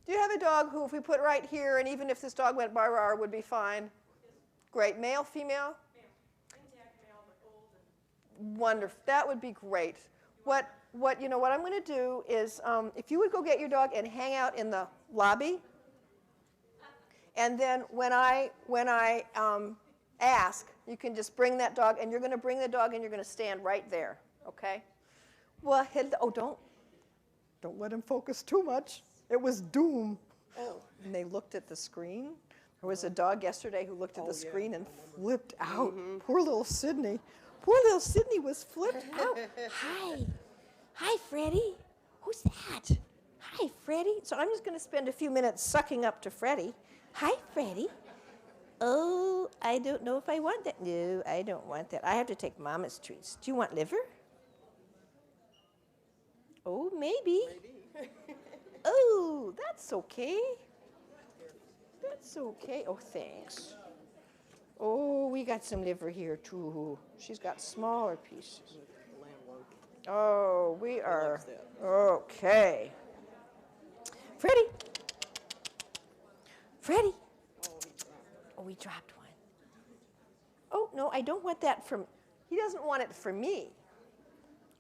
Do you have a dog who, if we put right here, and even if this dog went bar would be fine? Yes. Great. Male, female? Male. Intact male, but old. And wonderful. That would be great. What I'm going to do is, if you would go get your dog and hang out in the lobby, and then when I ask, you can just bring that dog, and you're going to bring the dog, and you're going to stand right there. Okay? Well, don't let him focus too much. It was doom. Oh. And they looked at the screen. There was a dog yesterday who looked at the screen and flipped out. Mm-hmm. Poor little Sydney. Poor little Sydney was flipped out. Hi. Hi, Freddie. Who's that? Hi, Freddie. So I'm just going to spend a few minutes sucking up to Freddie. Hi, Freddie. Oh, I don't know if I want that. No, I don't want that. I have to take Mama's treats. Do you want liver? Oh, maybe. Oh, that's okay. That's okay. Oh, thanks. Oh, we got some liver here, too. She's got smaller pieces. Oh, we are. Okay. Freddie. Freddie. Oh, we dropped one. Oh, no, I don't want that from. He doesn't want it from me.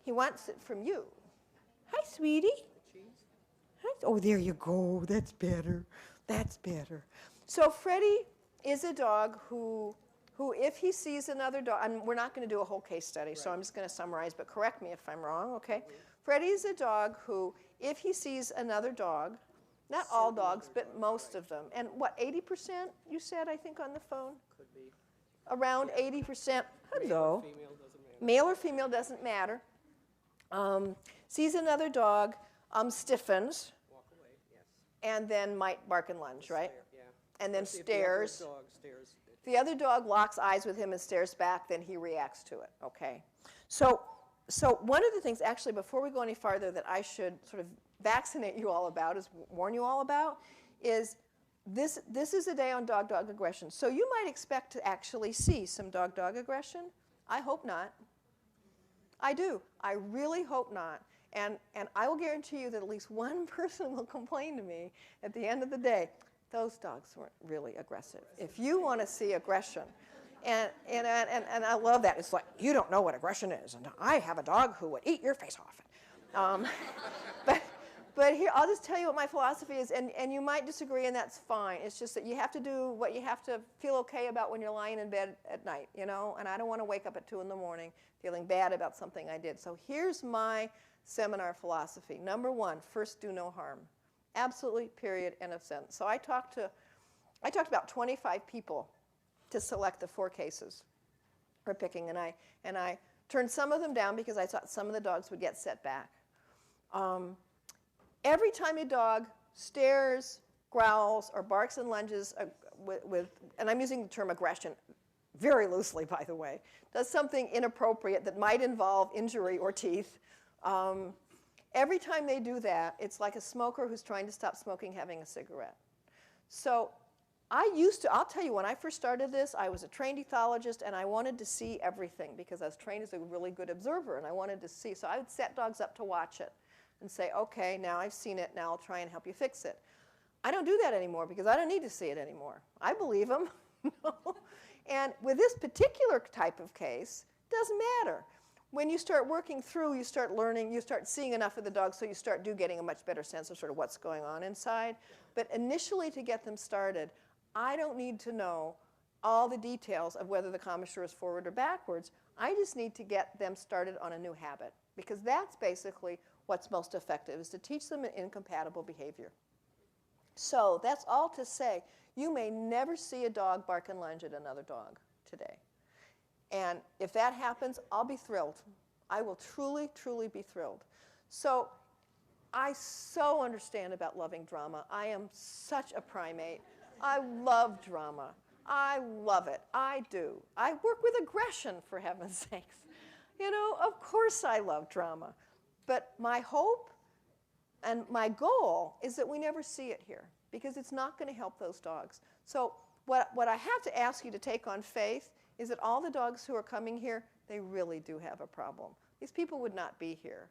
He wants it from you. Hi, sweetie. Oh, there you go. That's better. That's better. So Freddie is a dog who if he sees another dog, and we're not going to do a whole case study, so I'm just going to summarize, but correct me if I'm wrong, okay? Freddie is a dog who, if he sees another dog, not all dogs, but most of them, and what, 80% you said, I think, on the phone? Could be. Around 80%. Hello. Male or female doesn't matter. Sees another dog, stiffens. and then might bark and lunge, right? Stare, yeah. And then Especially stares. If the other dog stares. If the other dog locks eyes with him and stares back, then he reacts to it, okay? So one of the things, actually, before we go any farther, that I should sort of vaccinate you all about, is warn you all about, is this is a day on dog-dog aggression. So you might expect to actually see some dog-dog aggression. I hope not. I do. I really hope not. And I will guarantee you that at least one person will complain to me at the end of the day, those dogs weren't really aggressive. If you want to see aggression, and I love that. It's like, you don't know what aggression is. And I have a dog who would eat your face off. But here, I'll just tell you what my philosophy is, and you might disagree, and that's fine. It's just that you have to do what you have to feel okay about when you're lying in bed at night, you know? And I don't want to wake up at 2 in the morning feeling bad about something I did. So here's my seminar philosophy. Number 1, first, do no harm. Absolutely, period, end of sentence. So I talked to about 25 people to select the 4 cases we're picking, and I turned some of them down because I thought some of the dogs would get set back. Every time a dog stares, growls, or barks and lunges and I'm using the term aggression very loosely, by the way, does something inappropriate that might involve injury or teeth, every time they do that, it's like a smoker who's trying to stop smoking having a cigarette. So I'll tell you, when I first started this, I was a trained ethologist, and I wanted to see everything because I was trained as a really good observer, and I wanted to see. So I would set dogs up to watch it and say, okay, now I've seen it, now I'll try and help you fix it. I don't do that anymore because I don't need to see it anymore. I believe them. And with this particular type of case, it doesn't matter. When you start working through, you start learning, you start seeing enough of the dog, so you start getting a much better sense of sort of what's going on inside. But initially, to get them started, I don't need to know all the details of whether the commissure is forward or backwards. I just need to get them started on a new habit, because that's basically what's most effective, is to teach them an incompatible behavior. So that's all to say, you may never see a dog bark and lunge at another dog today. And if that happens, I'll be thrilled. I will truly, truly be thrilled. So I so understand about loving drama. I am such a primate. I love drama. I love it. I do. I work with aggression, for heaven's sakes. You know, of course I love drama. But my hope and my goal is that we never see it here, because it's not going to help those dogs. So what I have to ask you to take on faith is that all the dogs who are coming here, they really do have a problem. These people would not be here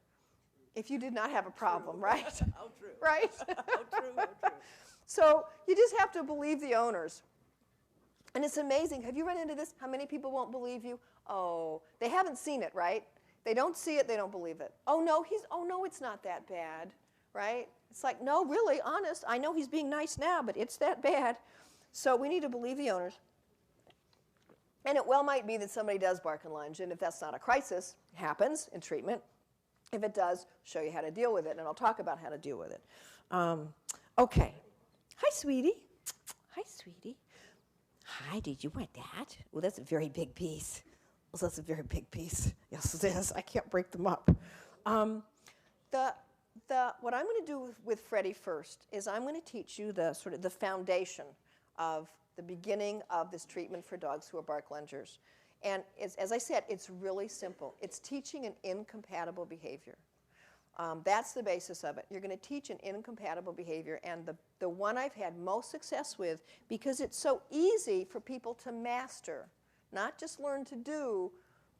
if you did not have a problem, True. right? How true. Right? How true, how true. So you just have to believe the owners. And it's amazing. Have you run into this? How many people won't believe you? Oh, they haven't seen it, right? They don't see it, they don't believe it. Oh no, it's not that bad, right? It's like, no, really, honest, I know he's being nice now, but it's that bad. So we need to believe the owners. And it well might be that somebody does bark and lunge, and if that's not a crisis, it happens in treatment. If it does, show you how to deal with it, and I'll talk about how to deal with it. Okay. Hi, sweetie. Hi, sweetie. Hi, did you want that? Well, that's a very big piece. Well, that's a very big piece. Yes, it is. I can't break them up. What I'm going to do with Freddie first is I'm going to teach you the sort of the foundation of the beginning of this treatment for dogs who are bark lungers. And as I said, it's really simple. It's teaching an incompatible behavior. That's the basis of it. You're going to teach an incompatible behavior, and the one I've had most success with, because it's so easy for people to master, not just learn to do,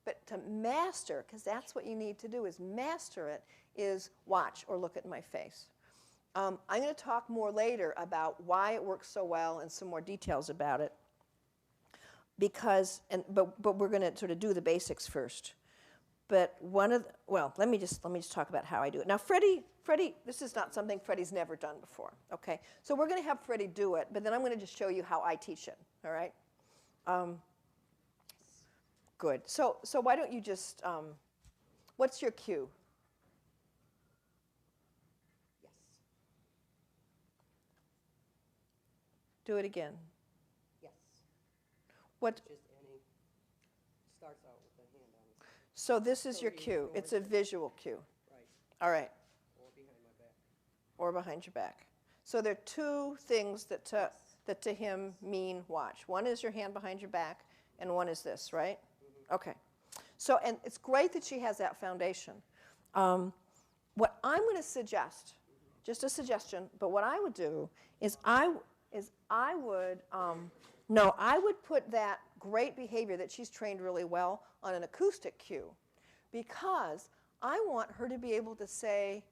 but to master, because that's what you need to do, is master it, is watch or look at my face. I'm going to talk more later about why it works so well and some more details about it, but we're going to sort of do the basics first. But let me just talk about how I do it. Now, Freddie, this is not something Freddie's never done before, okay? So we're going to have Freddie do it, but then I'm going to just show you how I teach it, all right? Good. So why don't you just, what's your cue? Yes. Do it again. Yes. What? Just any. Starts out with the hand on it. So this is So your you cue. go It's a into- visual cue. Right. All right. Or behind my back. Or behind your back. So there are two things that to him mean watch. One is your hand behind your back, and one is this, right? Okay. So, and it's great that she has that foundation. What I'm going to suggest, just a suggestion, but what I would do is I would put that great behavior that she's trained really well on an acoustic cue, because I want her to be able to say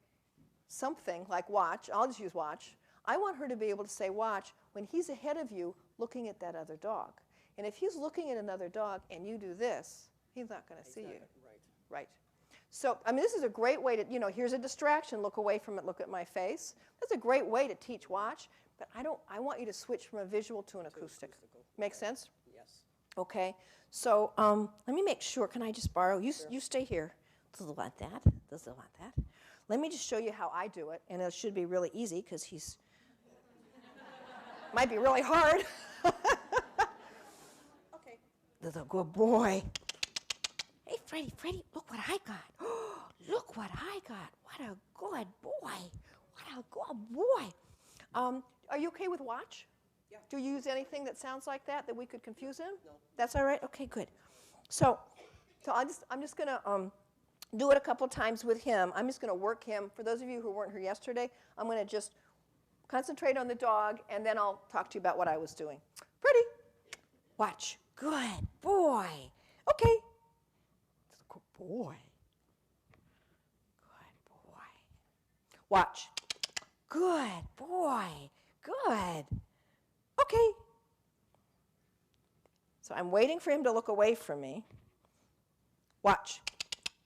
something like watch. I'll just use watch. I want her to be able to say watch when he's ahead of you looking at that other dog. And if he's looking at another dog and you do this, he's not going to see you. Right. Right. So, I mean, this is a great way to, here's a distraction, look away from it, look at my face. That's a great way to teach watch, but I want you to switch from a visual to an acoustic. Make sense? Yes. Okay. So, let me make sure, can I just borrow? You stay here. Does it want that? Does it want that? Let me just show you how I do it, and it should be really easy because he's, might be really hard. Okay. That's a good boy. Hey, Freddie, look what I got. Look what I got. What a good boy. What a good boy. Are you okay with watch? Yeah. Do you use anything that sounds like that we could confuse him? No. That's all right? Okay, good. So I'm just going to do it a couple times with him. I'm just going to work him. For those of you who weren't here yesterday, I'm going to just concentrate on the dog, and then I'll talk to you about what I was doing. Pretty. Watch. Good boy. Okay. Good boy. Good boy. Watch. Good boy. Good. Okay. So I'm waiting for him to look away from me. Watch.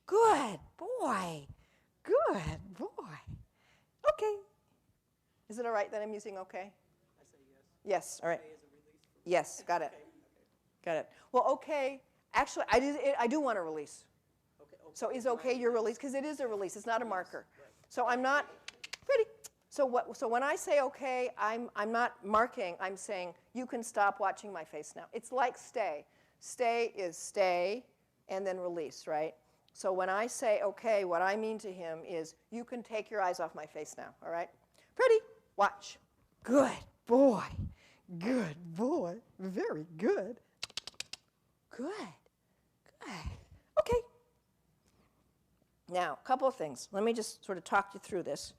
Good boy. Good boy. Okay. Is it all right that I'm using okay? I say yes. Yes, all right. Okay is a release for Yes, got it. Okay. Got it. Well, okay, actually, I do want to release. Okay. So is okay your release? Because it is a release. It's not a marker. Right. So I'm not pretty. So when I say okay, I'm not marking. I'm saying you can stop watching my face now. It's like stay. Stay is stay and then release, right? So when I say okay, what I mean to him is you can take your eyes off my face now, all right? Pretty. Watch. Good boy. Good boy. Very good. Good. Good. Okay. Now, a couple of things. Let me just sort of talk you through this.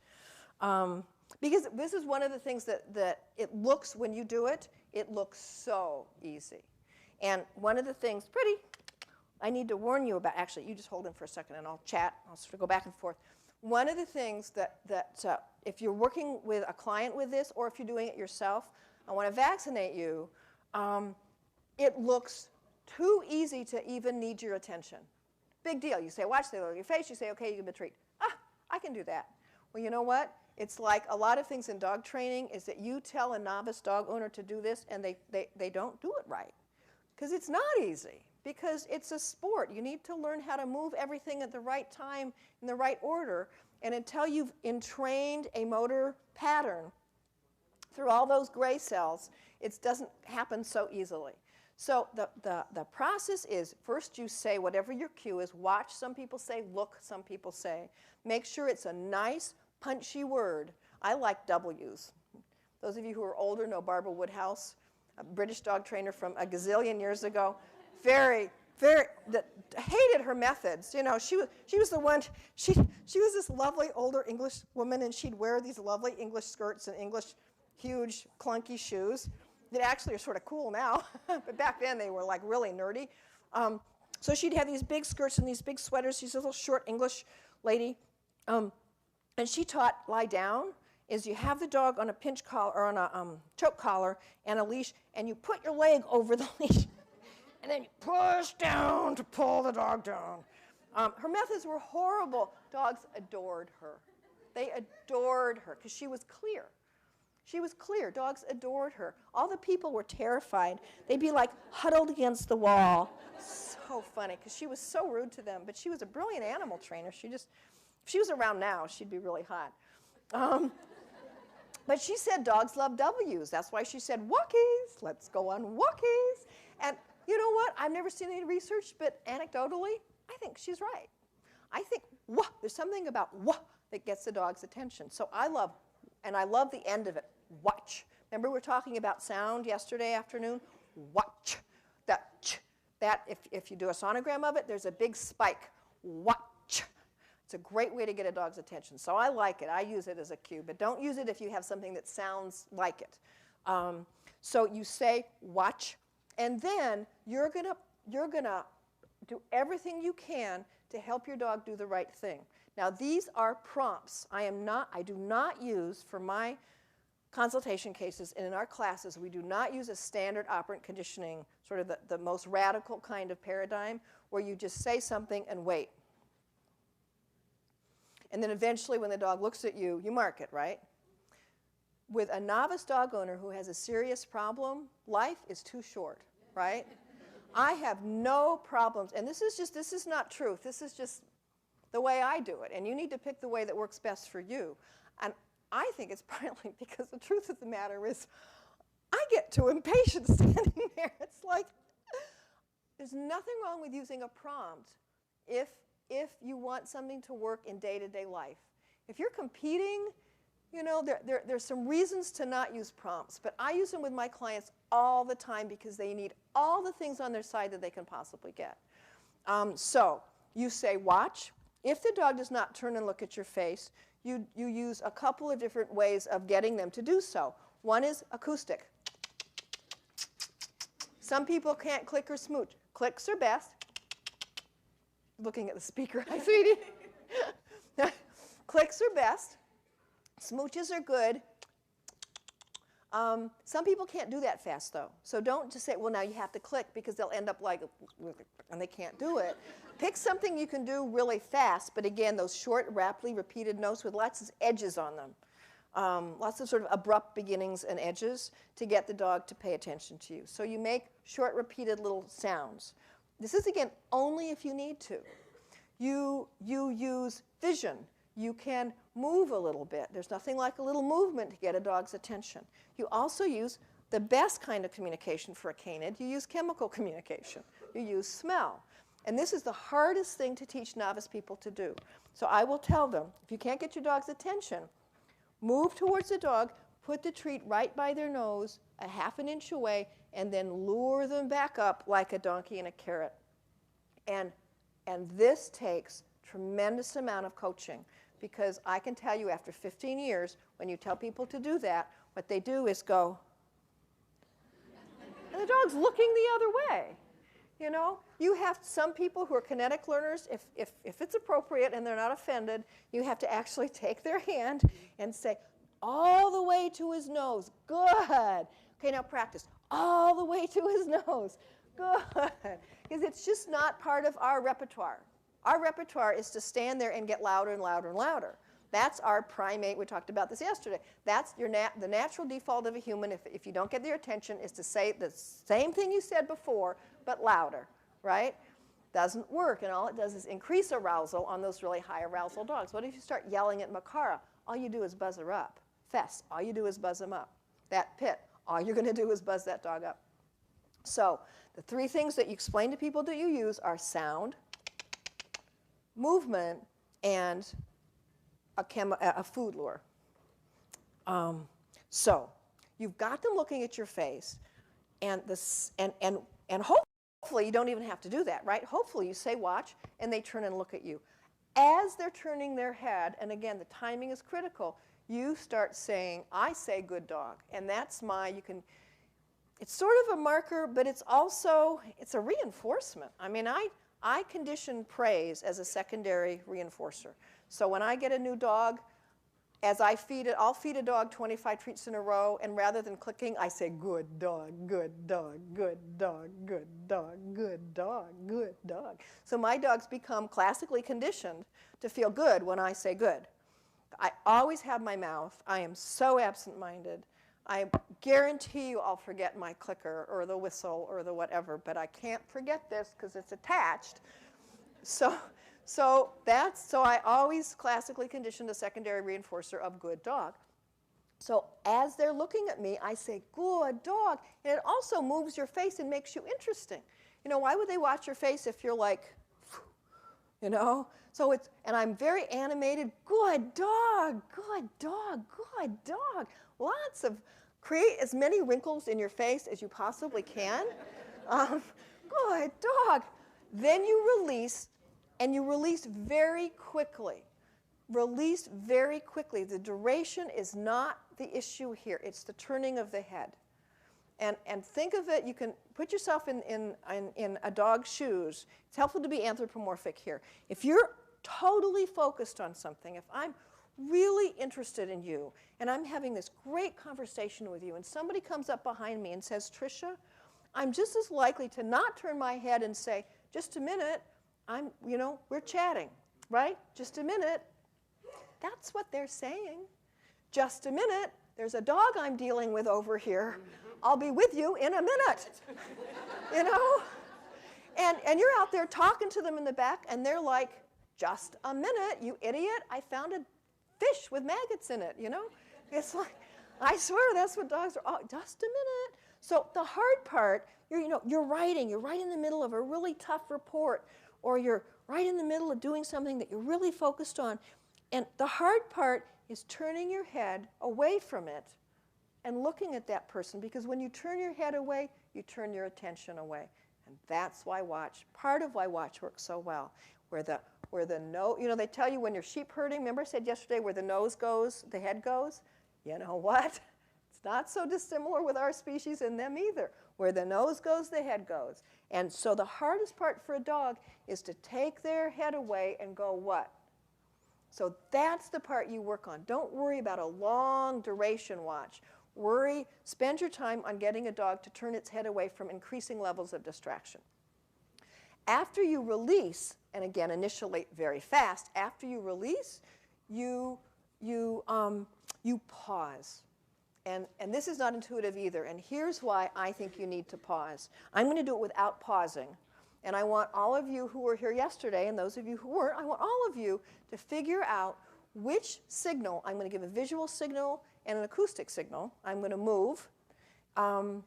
Because this is one of the things that it looks, when you do it, it looks so easy. And one of the things, pretty, I need to warn you about, actually, you just hold him for a second and I'll chat. I'll sort of go back and forth. One of the things that if you're working with a client with this, or if you're doing it yourself, I want to vaccinate you, it looks too easy to even need your attention. Big deal. You say, watch, they look at your face, you say, okay, you give them a treat. Ah, I can do that. Well, you know what? It's like a lot of things in dog training is that you tell a novice dog owner to do this and they don't do it right. Because it's not easy. Because it's a sport. You need to learn how to move everything at the right time in the right order. And until you've entrained a motor pattern through all those gray cells, it doesn't happen so easily. So the process is, first you say whatever your cue is. Watch, some people say. Look, some people say. Make sure it's a nice, punchy word. I like W's. Those of you who are older know Barbara Woodhouse, a British dog trainer from a gazillion years ago. Very, hated her methods. You know, she was the one, she was this lovely older English woman, and she'd wear these lovely English skirts and English huge clunky shoes that actually are sort of cool now, but back then they were like really nerdy. So she'd have these big skirts and these big sweaters. She's a little short English lady. And she taught lie down is you have the dog on a pinch collar or on a choke collar and a leash, and you put your leg over the leash. And then you push down to pull the dog down. Her methods were horrible. Dogs adored her. They adored her because she was clear. She was clear. Dogs adored her. All the people were terrified. They'd be like huddled against the wall. So funny because she was so rude to them. But she was a brilliant animal trainer. If she was around now, she'd be really hot. But she said dogs love W's. That's why she said walkies. Let's go on walkies. And you know what? I've never seen any research, but anecdotally, I think she's right. I think there's something about that gets the dog's attention. So I love And I love the end of it, watch. Remember we were talking about sound yesterday afternoon? Watch. That if you do a sonogram of it, there's a big spike. Watch. It's a great way to get a dog's attention. So I like it. I use it as a cue. But don't use it if you have something that sounds like it. So you say watch, and then you're gonna do everything you can to help your dog do the right thing. Now these are prompts. I do not use for my consultation cases and in our classes, we do not use a standard operant conditioning, sort of the most radical kind of paradigm where you just say something and wait. And then eventually when the dog looks at you, you mark it, right? With a novice dog owner who has a serious problem, life is too short, right? I have no problems, and this is not truth. This is just the way I do it, and you need to pick the way that works best for you. And I think it's partly because the truth of the matter is I get too impatient standing there. It's like there's nothing wrong with using a prompt if you want something to work in day-to-day life. If you're competing, you know, there's some reasons to not use prompts, but I use them with my clients all the time because they need all the things on their side that they can possibly get. So you say watch. If the dog does not turn and look at your face, you use a couple of different ways of getting them to do so. One is acoustic. Some people can't click or smooch. Clicks are best. Looking at the speaker, hi, sweetie. Clicks are best. Smooches are good. Some people can't do that fast, though. So don't just say, well, now you have to click, because they'll end up like, and they can't do it. Pick something you can do really fast, but again, those short, rapidly repeated notes with lots of edges on them. Lots of sort of abrupt beginnings and edges to get the dog to pay attention to you. So you make short, repeated little sounds. This is, again, only if you need to. You use vision. You can move a little bit. There's nothing like a little movement to get a dog's attention. You also use the best kind of communication for a canid. You use chemical communication. You use smell. And this is the hardest thing to teach novice people to do. So I will tell them, if you can't get your dog's attention, move towards the dog, put the treat right by their nose, a half an inch away, and then lure them back up like a donkey in a carrot. And this takes tremendous amount of coaching, because I can tell you after 15 years, when you tell people to do that, what they do is go, and the dog's looking the other way. You know, you have some people who are kinetic learners, if it's appropriate and they're not offended, you have to actually take their hand and say, all the way to his nose, good. Okay, now practice, all the way to his nose, good. Because it's just not part of our repertoire. Our repertoire is to stand there and get louder and louder and louder. That's our primate. We talked about this yesterday. That's the natural default of a human, if you don't get their attention, is to say the same thing you said before, but louder, right? Doesn't work, and all it does is increase arousal on those really high arousal dogs. What if you start yelling at Makara? All you do is buzz her up. Fess, all you do is buzz him up. That Pit, all you're going to do is buzz that dog up. So the three things that you explain to people that you use are sound, movement, and a food lure. So you've got them looking at your face, and hopefully you don't even have to do that, right? Hopefully you say watch, and they turn and look at you. As they're turning their head, and again, the timing is critical, you start saying, I say good dog, and that's it's sort of a marker, but it's a reinforcement. I mean, I condition praise as a secondary reinforcer. So when I get a new dog, as I feed it, I'll feed a dog 25 treats in a row, and rather than clicking, I say, good dog, good dog, good dog, good dog, good dog, good dog. So my dogs become classically conditioned to feel good when I say good. I always have my mouth. I am so absent-minded. I guarantee you I'll forget my clicker or the whistle or the whatever, but I can't forget this because it's attached. So I always classically conditioned a secondary reinforcer of good dog. So as they're looking at me, I say, good dog. And it also moves your face and makes you interesting. You know, why would they watch your face if you're like, you know? So it's, and I'm very animated, good dog, good dog, good dog. Lots of, create as many wrinkles in your face as you possibly can. Good dog. Then you release, and you release very quickly. Release very quickly. The duration is not the issue here. It's the turning of the head. And think of it, you can put yourself in a dog's shoes. It's helpful to be anthropomorphic here. If you're totally focused on something, if I'm really interested in you, and I'm having this great conversation with you, and somebody comes up behind me and says, Tricia, I'm just as likely to not turn my head and say, just a minute, we're chatting, right? Just a minute. That's what they're saying. Just a minute. There's a dog I'm dealing with over here. I'll be with you in a minute, you know? And you're out there talking to them in the back, and they're like, just a minute, you idiot. I found a fish with maggots in it, you know? It's like, I swear that's what dogs are. Oh, just a minute. So the hard part, you're writing in the middle of a really tough report, or you're right in the middle of doing something that you're really focused on. And the hard part is turning your head away from it and looking at that person, because when you turn your head away, you turn your attention away. And that's why part of why watch works so well. Where the nose, they tell you when you're sheep herding, remember I said yesterday where the nose goes, the head goes? You know what? It's not so dissimilar with our species and them either. Where the nose goes, the head goes. And so the hardest part for a dog is to take their head away and go what? So that's the part you work on. Don't worry about a long duration watch. Spend your time on getting a dog to turn its head away from increasing levels of distraction. After you release, and again, initially very fast, after you release, you pause. And this is not intuitive either. And here's why I think you need to pause. I'm going to do it without pausing. And I want all of you who were here yesterday, and those of you who weren't, I want all of you to figure out which signal. I'm going to give a visual signal and an acoustic signal. I'm going to move. Well,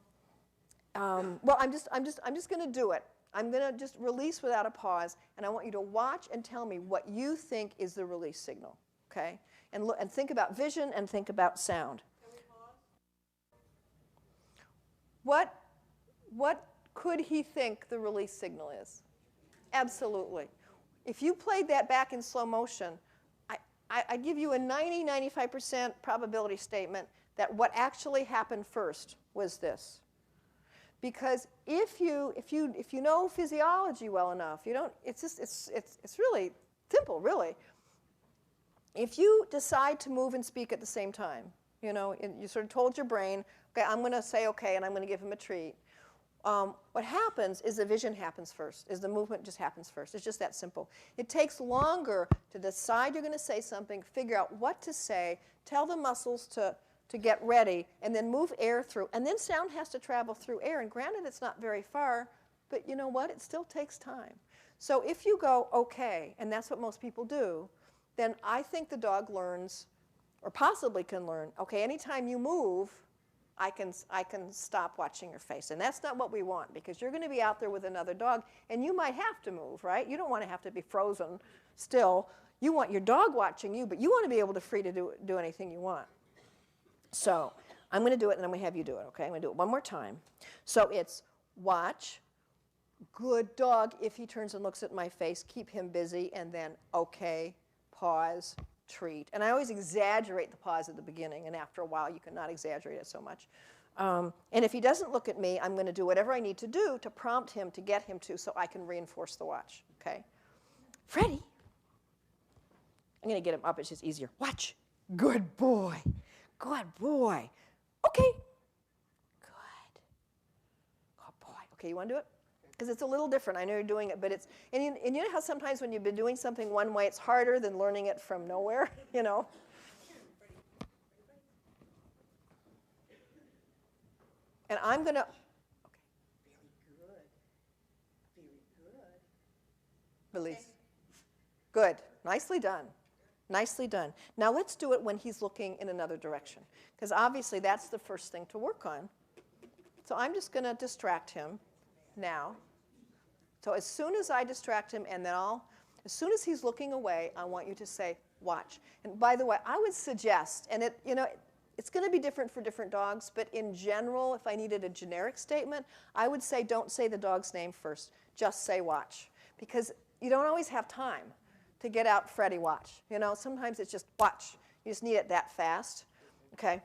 I'm just going to do it. I'm going to just release without a pause, and I want you to watch and tell me what you think is the release signal, okay? And think about vision and think about sound. Can we pause? What could he think the release signal is? Absolutely. If you played that back in slow motion, I give you a 90-95% probability statement that what actually happened first was this. Because if you know physiology well enough, it's really simple, really. If you decide to move and speak at the same time, you sort of told your brain, okay, I'm going to say okay, and I'm going to give him a treat. What happens is the vision happens first, is the movement just happens first. It's just that simple. It takes longer to decide you're going to say something, figure out what to say, tell the muscles to get ready, and then move air through. And then sound has to travel through air. And granted, it's not very far, but you know what? It still takes time. So if you go, okay, and that's what most people do, then I think the dog learns, or possibly can learn, okay, anytime you move, I can stop watching your face. And that's not what we want, because you're going to be out there with another dog, and you might have to move, right? You don't want to have to be frozen still. You want your dog watching you, but you want to be able to free to do anything you want. So I'm going to do it, and I'm going to have you do it, okay? I'm going to do it one more time. So it's watch, good dog. If he turns and looks at my face, keep him busy, and then okay, pause, treat. And I always exaggerate the pause at the beginning, and after a while you cannot exaggerate it so much. And if he doesn't look at me, I'm going to do whatever I need to do to prompt him, to get him to, so I can reinforce the watch, okay? Freddie. I'm going to get him up. It's just easier. Watch. Good boy. Good boy. Okay. Good. Good boy. Okay, you want to do it? Because it's a little different. I know you're doing it, but it's, and you know how sometimes when you've been doing something one way, it's harder than learning it from nowhere, you know? And I'm going to, okay. Very good. Release. Good. Nicely done. Nicely done. Now let's do it when he's looking in another direction, because obviously that's the first thing to work on. So I'm just going to distract him now. So as soon as I distract him, and then As soon as he's looking away, I want you to say, watch. And by the way, I would suggest, and it's going to be different for different dogs, but in general, if I needed a generic statement, I would say don't say the dog's name first. Just say watch. Because you don't always have time to get out Freddie, watch. Sometimes it's just watch. You just need it that fast. Okay?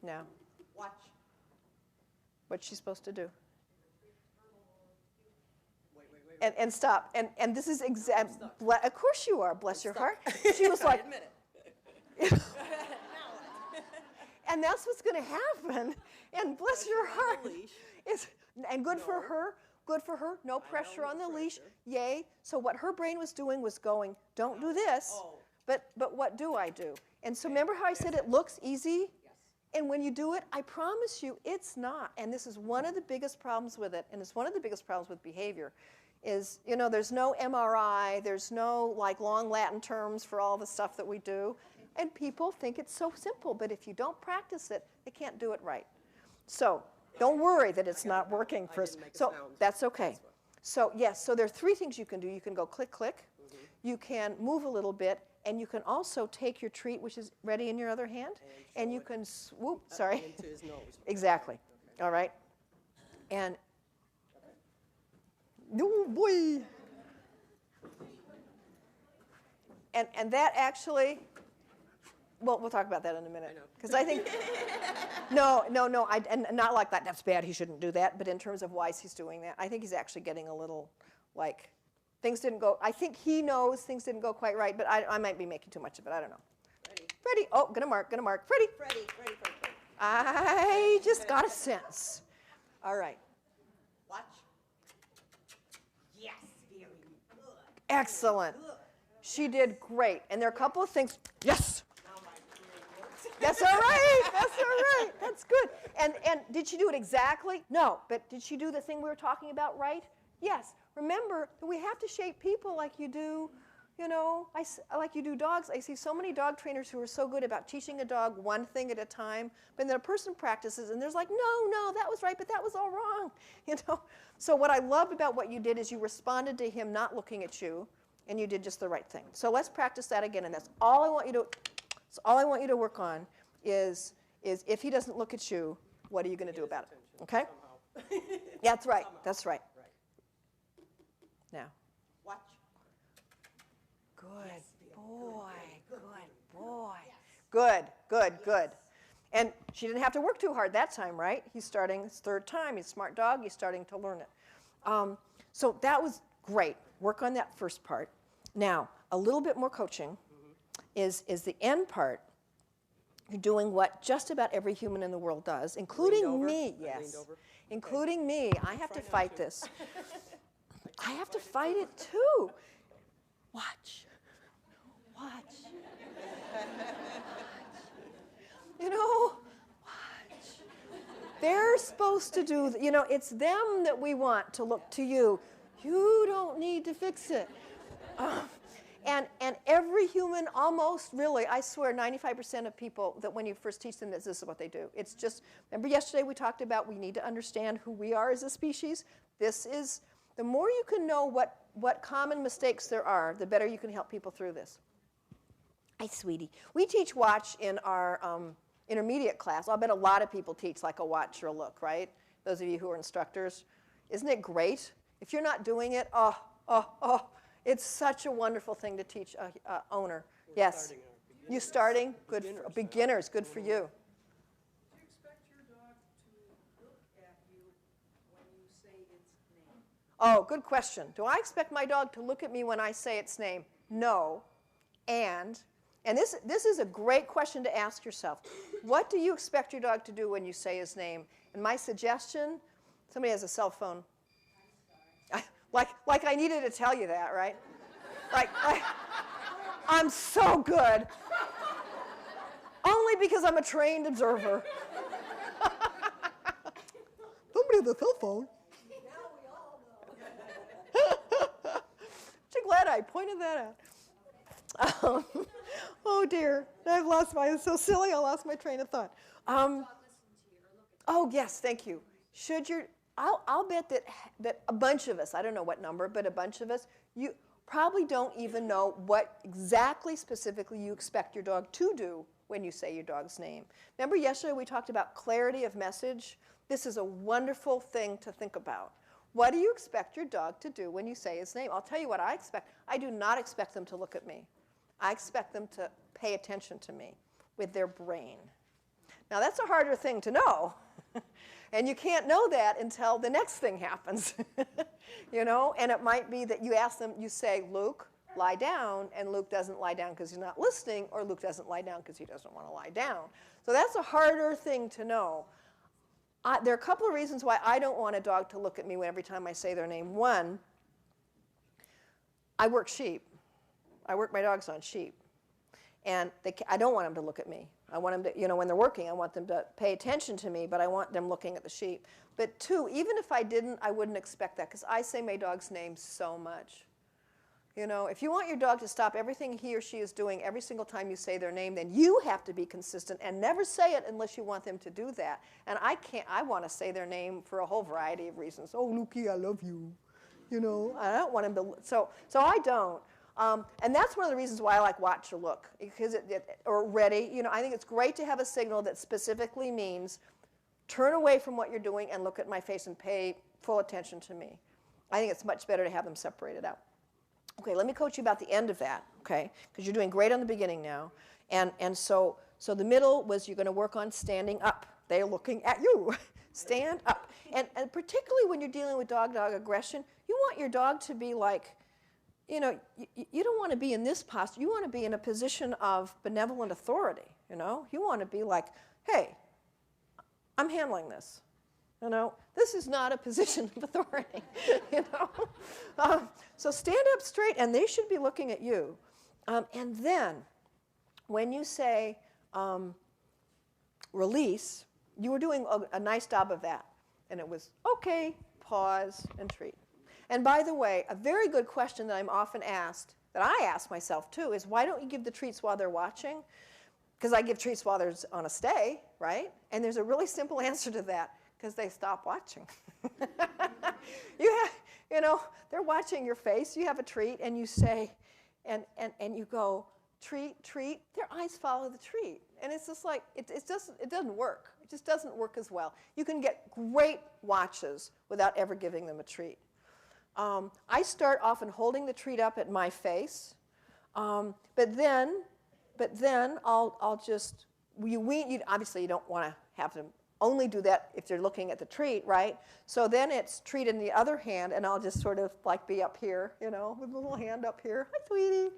Now, Watch. what's she supposed to do? Wait. And stop. And this is of course you are, bless your heart. She was I like, admit it. and that's what's going to happen. And bless your heart. And good for her. Good for her. No pressure on the leash. Yay. So what her brain was doing was going, don't do this, but what do I do? And so remember how I said it looks easy? Yes. And when you do it, I promise you, it's not. And this is one of the biggest problems with it, and it's one of the biggest problems with behavior, is, there's no MRI, there's no long Latin terms for all the stuff that we do, and people think it's so simple, but if you don't practice it, they can't do it right. So don't worry that it's not working for us. So that's okay. So yes, so there are three things you can do. You can go click, click. You can move a little bit, and you can also take your treat, which is ready in your other hand, and you can swoop, sorry. Into his nose. Exactly. Okay. All right. And, oh boy. And that actually, well, we'll talk about that in a minute. Because I think, no, and not like that, that's bad, he shouldn't do that, but in terms of why he's doing that, I think he's actually getting a little, things didn't go, I think he knows things didn't go quite right, but I might be making too much of it, I don't know. Freddie, oh, gonna mark, Freddie. Freddie. I just got a sense. All right. Watch. Yes, very good. Excellent. She did great. And there are a couple of things, yes. Now my brain works. That's all right. That's all right. That's good. And did she do it exactly? No. But did she do the thing we were talking about right? Yes. Remember that we have to shape people like you do, like you do dogs. I see so many dog trainers who are so good about teaching a dog one thing at a time, but then a person practices and there's like, no, that was right, but that was all wrong. So what I love about what you did is you responded to him not looking at you, and you did just the right thing. So let's practice that again, and that's all I want you to work on is if he doesn't look at you, what are you going to do about it? Okay? Yeah, that's right. Somehow. That's right. Right. Now. Watch. Good Yes, boy. good, Good boy. Yes. Good. And she didn't have to work too hard that time, right? He's starting his third time. He's a smart dog. He's starting to learn it. So that was great. Work on that first part. Now, a little bit more coaching is the end part. You're doing what just about every human in the world does, including me. Yes, including me. I have to fight this. I have to fight it too. Watch. Watch. They're supposed to do, it's them that we want to look to you. You don't need to fix it. And every human, almost really, I swear 95% of people that when you first teach them this is what they do. It's just, remember yesterday we talked about we need to understand who we are as a species? This is, the more you can know what common mistakes there are, the better you can help people through this. Hi, sweetie. We teach watch in our intermediate class. I'll bet a lot of people teach like a watch or a look, right? Those of you who are instructors. Isn't it great? If you're not doing it, it's such a wonderful thing to teach a owner. Yes. You starting? Good. Beginners. Good for you. Do you expect your dog to look at you when you say its name? Oh, good question. Do I expect my dog to look at me when I say its name? No. And this is a great question to ask yourself. What do you expect your dog to do when you say his name? And my suggestion, somebody has a cell phone. Like I needed to tell you that, right? Like I'm so good. Only because I'm a trained observer. Somebody has a cell phone. I'm glad I pointed that out. Oh dear, I've lost it's so silly I lost my train of thought. Oh yes, thank you. I'll bet that a bunch of us, I don't know what number, but a bunch of us, you probably don't even know what exactly specifically you expect your dog to do when you say your dog's name. Remember yesterday we talked about clarity of message? This is a wonderful thing to think about. What do you expect your dog to do when you say his name? I'll tell you what I expect. I do not expect them to look at me. I expect them to pay attention to me with their brain. Now that's a harder thing to know. And you can't know that until the next thing happens. You know, and it might be that you ask them, you say, Luke, lie down, and Luke doesn't lie down because he's not listening, or Luke doesn't lie down because he doesn't want to lie down. So that's a harder thing to know. There are a couple of reasons why I don't want a dog to look at me every time I say their name. One, I work sheep. I work my dogs on sheep. And I don't want them to look at me. I want them to, you know, when they're working, I want them to pay attention to me, but I want them looking at the sheep. But two, even if I didn't, I wouldn't expect that, because I say my dog's name so much. You know, if you want your dog to stop everything he or she is doing every single time you say their name, then you have to be consistent and never say it unless you want them to do that. And I want to say their name for a whole variety of reasons. Oh, Lukey, I love you. You know, I don't want him to, so I don't. And that's one of the reasons why I like watch or look, because or ready. You know, I think it's great to have a signal that specifically means turn away from what you're doing and look at my face and pay full attention to me. I think it's much better to have them separated out. Okay, let me coach you about the end of that, okay? Because you're doing great on the beginning now. And so the middle was you're going to work on standing up. They're looking at you. Stand up. And particularly when you're dealing with dog aggression, you want your dog to be like, you know, you don't want to be in this posture. You want to be in a position of benevolent authority, you know? You want to be like, hey, I'm handling this. You know, this is not a position of authority, you know. So stand up straight, and they should be looking at you. And then, when you say release, you were doing a nice job of that. And it was, okay, pause, and treat. And by the way, a very good question that I'm often asked, that I ask myself too, is why don't you give the treats while they're watching? Because I give treats while they're on a stay, right? And there's a really simple answer to that. Because they stop watching. You know, they're watching your face. You have a treat, and you say, and you go, treat, treat. Their eyes follow the treat. And it's just like, it doesn't work. It just doesn't work as well. You can get great watches without ever giving them a treat. I start often holding the treat up at my face, but then I'll just, obviously you don't want to have them only do that if they're looking at the treat, right? So then it's treat in the other hand, and I'll just sort of like be up here, you know, with a little hand up here. Hi, sweetie.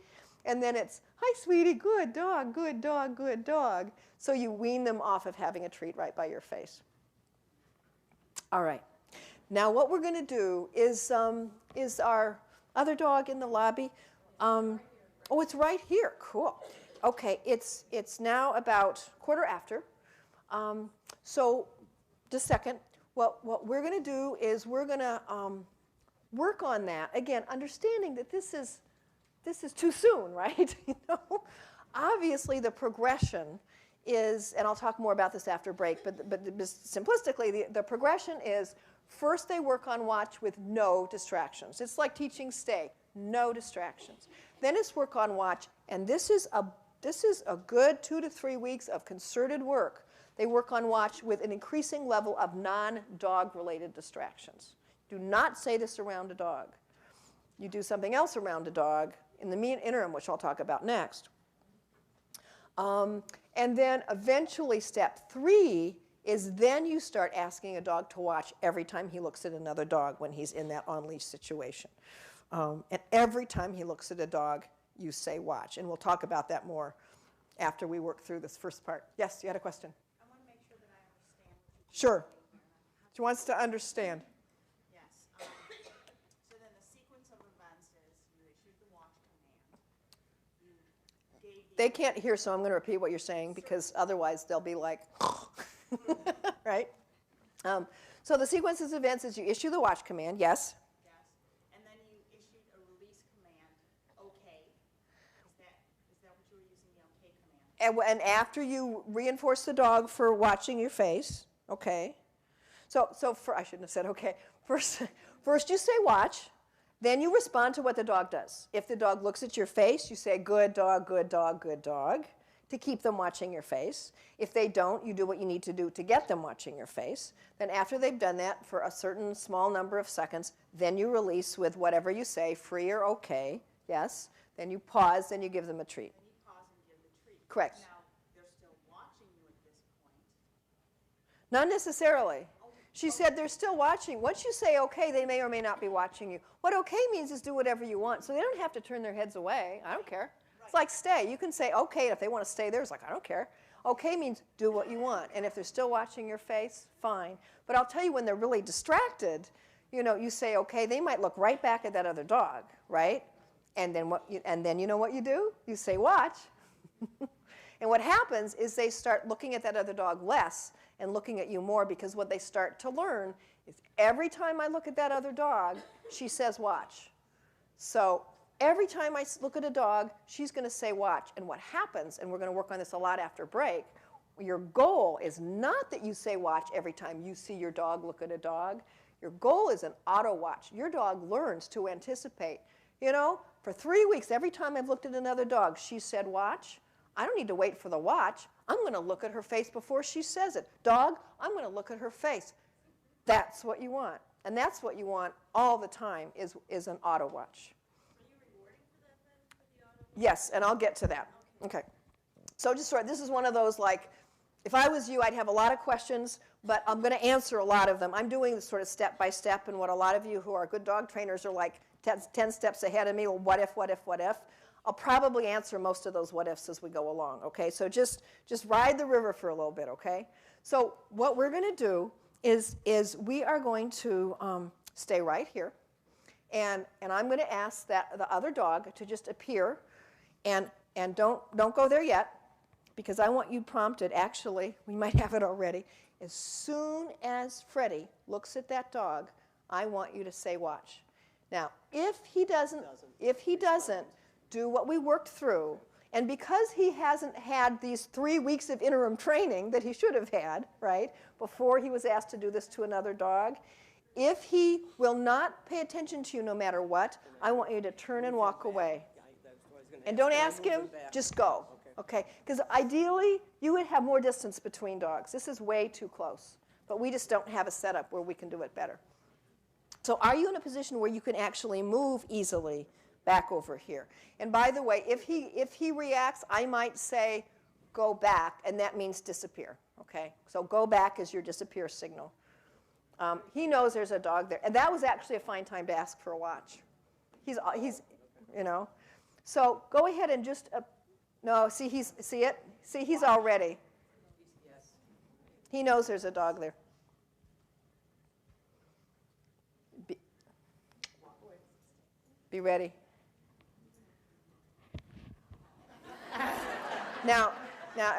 And then it's, hi, sweetie, good dog, good dog, good dog. So you wean them off of having a treat right by your face. All right. Now what we're going to do is our other dog in the lobby. Oh, it's right here. Cool. Okay, it's now about 1:15. So just a second, what we're going to do is we're going to work on that. Again, understanding that this is too soon, right? You know? Obviously, the progression is, and I'll talk more about this after break, but simplistically, the progression is first they work on watch with no distractions. It's like teaching stay, no distractions. Then it's work on watch, and this is a good 2 to 3 weeks of concerted work. They work on watch with an increasing level of non-dog related distractions. Do not say this around a dog. You do something else around a dog in the interim, which I'll talk about next. And then eventually step 3 is then you start asking a dog to watch every time he looks at another dog when he's in that on-leash situation. And every time he looks at a dog, you say watch. And we'll talk about that more after we work through this first part. Yes, you had a question? I want to make sure that I understand. Sure. She wants to understand. Yes. So then the sequence of events is you issued the watch command. You gave the They can't hear, so I'm going to repeat what you're saying because otherwise they'll be like, right? So the sequence of events is you issue the watch command, yes. yes, and then you issued a release command. Okay. Is that what you were using the okay command? And after you reinforce the dog for watching your face, okay. I shouldn't have said okay. First you say watch, then you respond to what the dog does. If the dog looks at your face, you say good dog, good dog, good dog, to keep them watching your face. If they don't, you do what you need to do to get them watching your face. Then after they've done that for a certain small number of seconds, then you release with whatever you say, free or okay, yes. Then you pause, then you give them a treat. And you pause and give the treat. Correct. Now, they're still watching you at this point. Not necessarily. She said they're still watching. Once you say okay, they may or may not be watching you. What okay means is do whatever you want. So they don't have to turn their heads away. I don't care. It's like stay. You can say okay, and if they want to stay there, it's like, I don't care. Okay means do what you want. And if they're still watching your face, fine. But I'll tell you, when they're really distracted, you know, you say okay, they might look right back at that other dog, right? And then you know what you do? You say watch. And what happens is they start looking at that other dog less and looking at you more, because what they start to learn is every time I look at that other dog, she says watch. So every time I look at a dog, she's going to say watch. And what happens, and we're going to work on this a lot after break, your goal is not that you say watch every time you see your dog look at a dog. Your goal is an auto watch. Your dog learns to anticipate. You know, for 3 weeks, every time I've looked at another dog, she said watch. I don't need to wait for the watch. I'm going to look at her face before she says it. Dog, I'm going to look at her face. That's what you want. And that's what you want all the time is an auto watch. Are you rewarding for that then, for the auto? Yes, and I'll get to that. Okay. So just sort of, this is one of those, like, if I was you, I'd have a lot of questions, but I'm going to answer a lot of them. I'm doing this sort of step by step, and what a lot of you who are good dog trainers are like 10 steps ahead of me. Well, what if, what if, what if? I'll probably answer most of those what ifs as we go along, okay? So just ride the river for a little bit, okay? So what we're going to do is we are going to stay right here, and I'm going to ask the other dog to just appear, and don't go there yet, because I want you prompted. Actually, we might have it already. As soon as Freddie looks at that dog, I want you to say watch. Now, if he doesn't do what we worked through, and because he hasn't had these 3 weeks of interim training that he should have had, right, before he was asked to do this to another dog, if he will not pay attention to you no matter what, I want you to turn and walk away. And don't ask him, just go, okay? Because ideally, you would have more distance between dogs. This is way too close, but we just don't have a setup where we can do it better. So are you in a position where you can actually move easily back over here? And by the way, if he reacts, I might say go back, and that means disappear, okay? So go back is your disappear signal. He knows there's a dog there, and that was actually a fine time to ask for a watch. He's you know. So go ahead and just no, see it? See, he's all ready. Yes. He knows there's a dog there. Be ready. Now,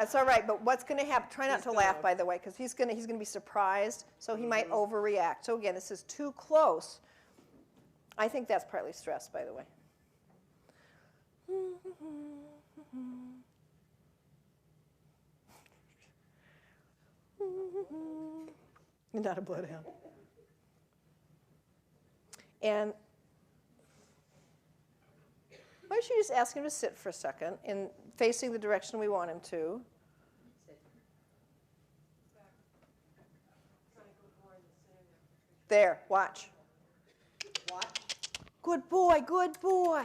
it's all right, but what's going to happen? Try not to laugh, by the way, because he's going to be surprised, so he might overreact. So again, this is too close. I think that's partly stress, by the way. You're not a bloodhound. And why don't you just ask him to sit for a second and facing the direction we want him to. There, watch. What? Good boy, good boy.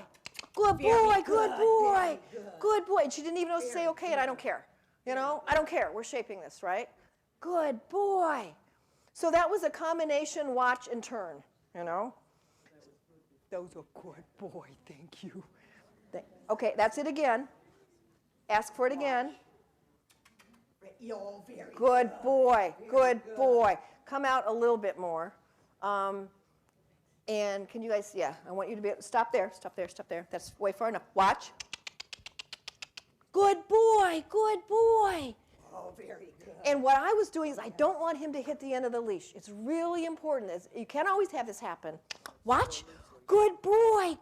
Good boy, good boy. Good boy. And she didn't even know to say okay, and I don't care. You know, I don't care. We're shaping this, right? Good boy. So that was a combination watch and turn, you know. That was a good boy, thank you. Okay, that's it again. Ask for it again. Oh, very Good boy, good boy. Come out a little bit more. And can you guys, yeah, I want you to be, stop there, stop there, stop there. That's way far enough. Watch. Good boy, good boy. Oh, very good. And what I was doing is I don't want him to hit the end of the leash. It's really important. You can't always have this happen. Watch. Good boy,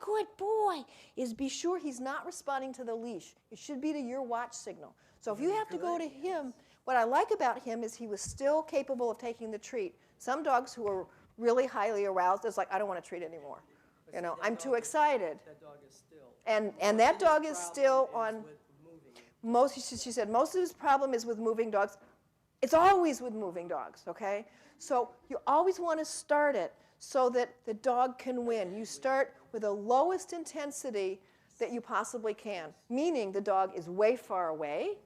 is be sure he's not responding to the leash. It should be to your watch signal. So if you have to go to him, What I like about him is he was still capable of taking the treat. Some dogs who are really highly aroused, it's like, I don't want to treat anymore. But You see, know, that I'm too dog is- excited. That dog is still. And that most of dog his is still problem on, is with moving. she said, most of his problem is with moving dogs. It's always with moving dogs, okay? So you always want to start it so that the dog can win. You start with the lowest intensity that you possibly can, meaning the dog is way far away,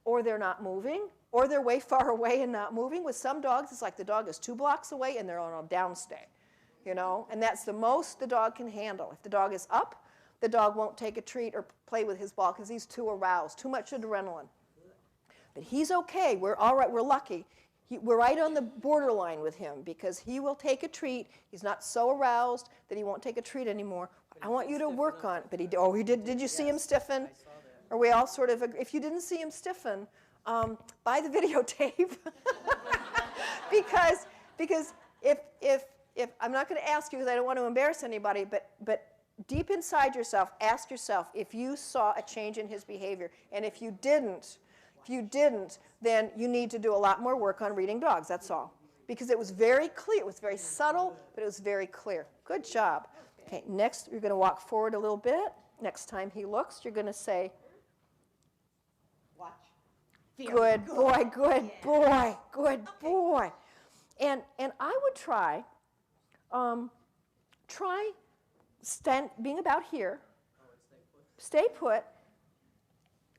or they're not moving, or they're way far away and not moving. With some dogs, it's like the dog is 2 blocks away and they're on a downstay, you know? And that's the most the dog can handle. If the dog is up, the dog won't take a treat or play with his ball because he's too aroused, too much adrenaline. But he's okay. We're all right. We're lucky. We're right on the borderline with him because he will take a treat. He's not so aroused that he won't take a treat anymore. I want you to work on it. But he did. Did you see him stiffen? I saw that. Or we all sort of agree. If you didn't see him stiffen, buy the videotape. because if I'm not going to ask you because I don't want to embarrass anybody, but deep inside yourself, ask yourself if you saw a change in his behavior. And if you didn't, then you need to do a lot more work on reading dogs, that's all. Because it was very clear, it was very subtle, but it was very clear. Good job. Okay, next you're going to walk forward a little bit. Next time he looks, you're going to say, Watch. good boy, good boy, good boy. And I would try being about here, stay put,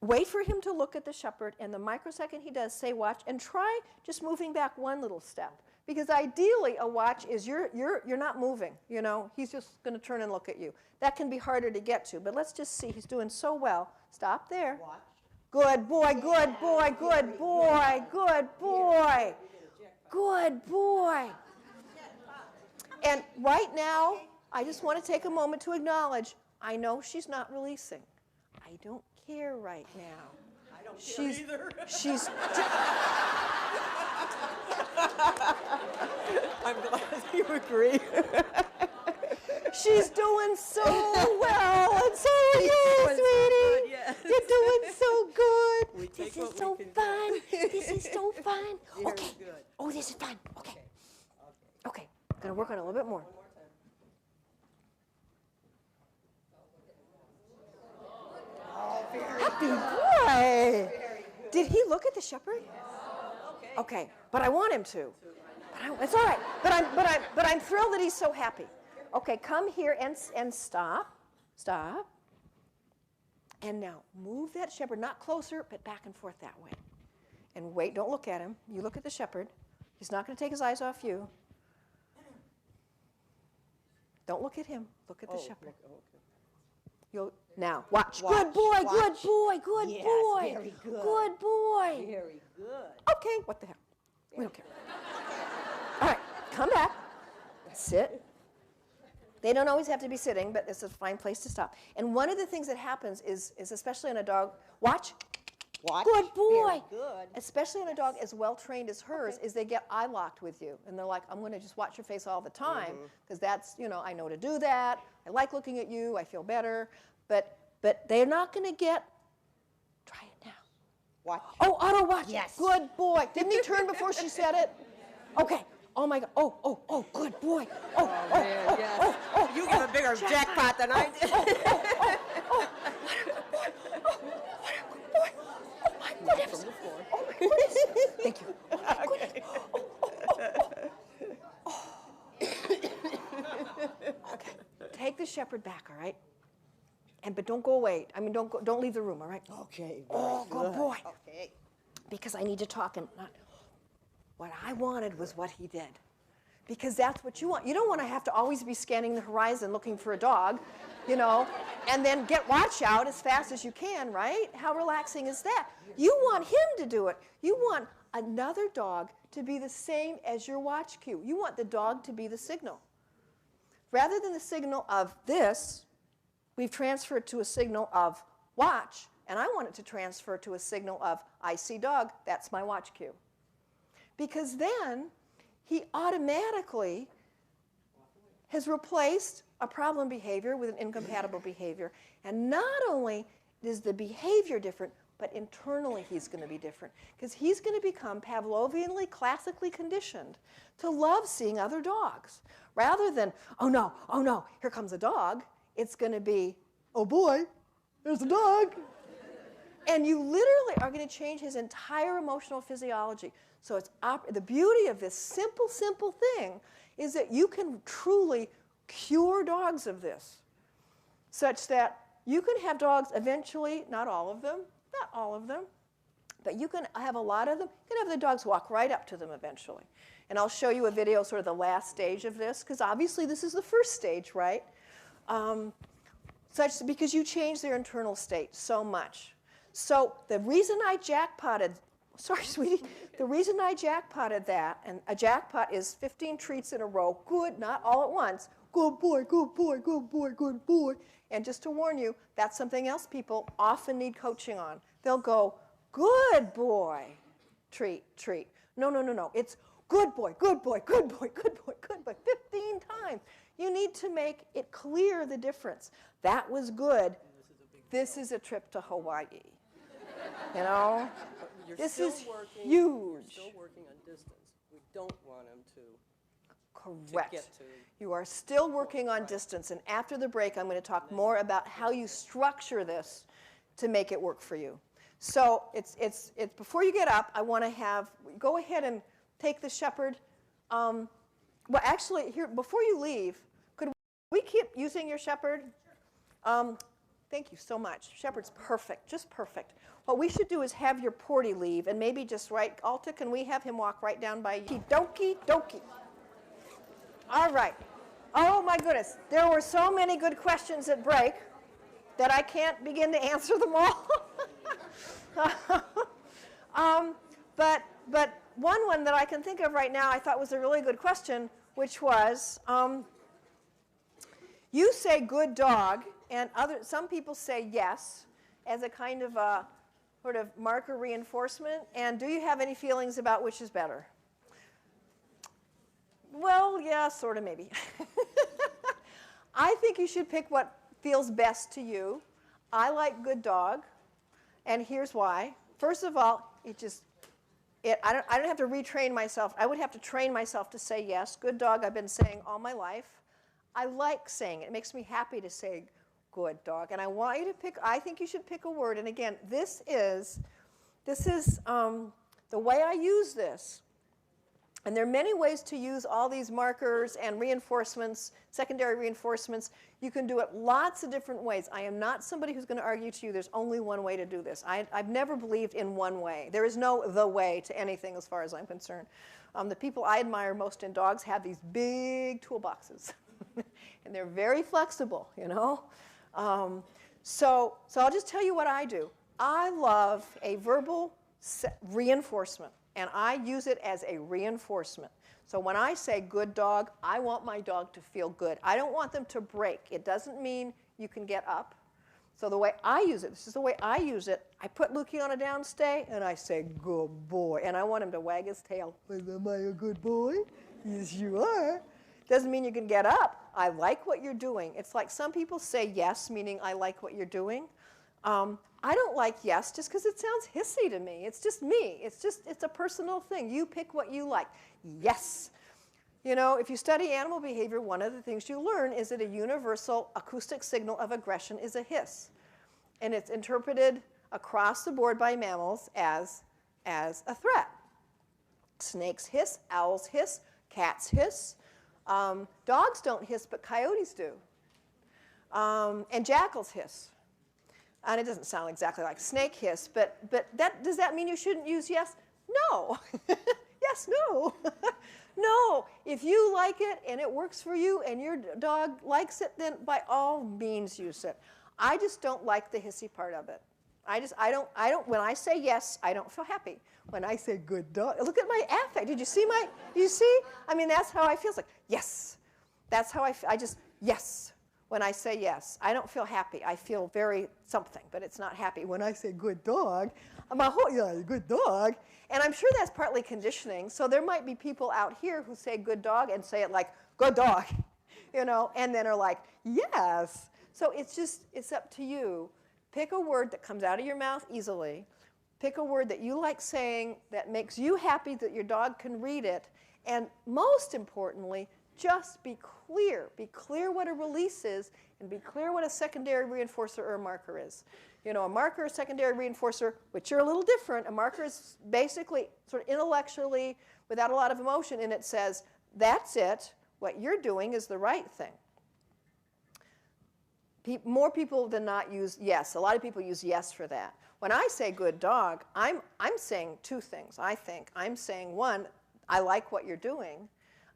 wait for him to look at the shepherd, and the microsecond he does, say watch, and try just moving back one little step. Because ideally, a watch is you're not moving, you know. He's just going to turn and look at you. That can be harder to get to, but let's just see. He's doing so well. Stop there. Watch. Good boy, good boy, good boy, good boy. Good boy. And right now, I just want to take a moment to acknowledge, I know she's not releasing. I don't care right now. I don't care either. She's I'm glad you agree. she's doing so well, and so are you, doing so good, sweetie. yes. You're doing so good. We This take is what we so can get. fun. This is so fun. Very Okay. good. Oh, this is fun. Okay. Okay. Gonna work on it a little bit more. Happy boy. Did he look at the shepherd? Okay, but I want him to. It's all right. But I'm thrilled that he's so happy. Okay, come here and stop. Stop. And now move that shepherd, not closer, but back and forth that way. And wait, don't look at him. You look at the shepherd. He's not going to take his eyes off you. Don't look at him. Look at the shepherd. Now, watch. Good boy, good boy, good Yes, boy. very good. Good boy. Very good. Okay, what the hell? We don't care. All right, come back. Sit. They don't always have to be sitting, but it's a fine place to stop. And one of the things that happens is especially in a dog, watch. Watch. Good boy. Very good. Especially in a dog as well trained as hers, is they get eye locked with you. And they're like, I'm going to just watch your face all the time because that's, you know, I know to do that. I like looking at you. I feel better. But they're not going to get, try it now. Watch. Oh, auto watch. Yes. Good boy. Didn't he turn before she said it? Okay. Oh my God. Oh, good boy. Oh, Man, yes. You get a bigger jackpot than I did. what a good boy. What a good boy. Oh my goodness. Oh my goodness. Thank you. Oh my goodness. Okay. Take the shepherd back, all right? But don't go away. I mean, don't leave the room, all right? Okay. Oh, good boy. Okay. Because I need to talk and not. What I wanted was what he did. Because that's what you want. You don't want to have to always be scanning the horizon looking for a dog, you know, and then get watch out as fast as you can, right? How relaxing is that? You want him to do it. You want another dog to be the same as your watch cue. You want the dog to be the signal. Rather than the signal of this, we've transferred to a signal of watch, and I want it to transfer to a signal of I see dog, that's my watch cue. Because then he automatically has replaced a problem behavior with an incompatible behavior. And not only is the behavior different, but internally he's going to be different because he's going to become Pavlovianly, classically conditioned to love seeing other dogs. Rather than, oh no, here comes a dog, it's going to be, oh boy, there's a dog. And you literally are going to change his entire emotional physiology. So it's the beauty of this simple thing is that you can truly cure dogs of this, such that you can have dogs eventually, not all of them, but you can have a lot of them. You can have the dogs walk right up to them eventually. And I'll show you a video, sort of the last stage of this, because obviously this is the first stage, right? Because you change their internal state so much. So the reason I jackpotted, sorry, sweetie, the reason I jackpotted that, and a jackpot is 15 treats in a row, good, not all at once, good boy, good boy, good boy, good boy. And just to warn you, that's something else people often need coaching on. They'll go, good boy, treat, treat. No. It's good boy, good boy, good boy, good boy, good boy, 15 times. You need to make it clear the difference. That was good. This is a trip to Hawaii. You know? This is huge. You're still working on distance. We don't want him to Correct. get to. You are still working on distance, and after the break, I'm going to talk more about how you structure this to make it work for you. So it's before you get up, I want to go ahead and take the shepherd. Well, actually, here before you leave, could we keep using your shepherd? Thank you so much. Shepherd's perfect, just perfect. What we should do is have your porty leave, and maybe just Alta, can we have him walk right down by you? Dokie, dokie. All right. Oh, my goodness. There were so many good questions at break that I can't begin to answer them all. But one that I can think of right now I thought was a really good question, which was, you say good dog, and some people say yes as a kind of a sort of marker reinforcement. And do you have any feelings about which is better? Well, yeah, sort of, maybe. I think you should pick what feels best to you. I like good dog, and here's why. First of all, I don't have to retrain myself. I would have to train myself to say yes. Good dog, I've been saying all my life. I like saying it. It makes me happy to say good dog. And I want you to pick, I think you should pick a word. And again, this is the way I use this. And there are many ways to use all these markers and reinforcements, secondary reinforcements. You can do it lots of different ways. I am not somebody who's going to argue to you there's only one way to do this. I've never believed in one way. There is no the way to anything as far as I'm concerned. The people I admire most in dogs have these big toolboxes. And they're very flexible, you know. So I'll just tell you what I do. I love a verbal reinforcement. And I use it as a reinforcement. So when I say good dog, I want my dog to feel good. I don't want them to break. It doesn't mean you can get up. So the way I use it, this is the way I use it. I put Lukey on a downstay, and I say, good boy. And I want him to wag his tail. Am I a good boy? Yes, you are. Doesn't mean you can get up. I like what you're doing. It's like some people say yes, meaning I like what you're doing. I don't like yes just because it sounds hissy to me. It's just me. It's a personal thing. You pick what you like. Yes. You know, if you study animal behavior, one of the things you learn is that a universal acoustic signal of aggression is a hiss. And it's interpreted across the board by mammals as a threat. Snakes hiss, owls hiss, cats hiss. Dogs don't hiss, but coyotes do. And jackals hiss. And it doesn't sound exactly like snake hiss, but does that mean you shouldn't use yes? No. Yes, no. No. If you like it and it works for you and your dog likes it, then by all means use it. I just don't like the hissy part of it. I don't, when I say yes, I don't feel happy. When I say good dog, look at my affect. Did you see you see? I mean, that's how I feel. It's like, yes. That's how I just, yes. When I say yes, I don't feel happy. I feel very something, but it's not happy. When I say good dog, I'm a whole, yeah, good dog. And I'm sure that's partly conditioning. So there might be people out here who say good dog and say it like, good dog, you know, and then are like, yes. So it's up to you Pick a word that comes out of your mouth easily. Pick a word that you like saying that makes you happy that your dog can read it. And most importantly, just be clear. Be clear what a release is and be clear what a secondary reinforcer or a marker is. You know, a marker, a secondary reinforcer, which are a little different. A marker is basically sort of intellectually without a lot of emotion, and it says, that's it. What you're doing is the right thing. More people than not use yes. A lot of people use yes for that. When I say good dog, I'm saying two things, I think. I'm saying, one, I like what you're doing.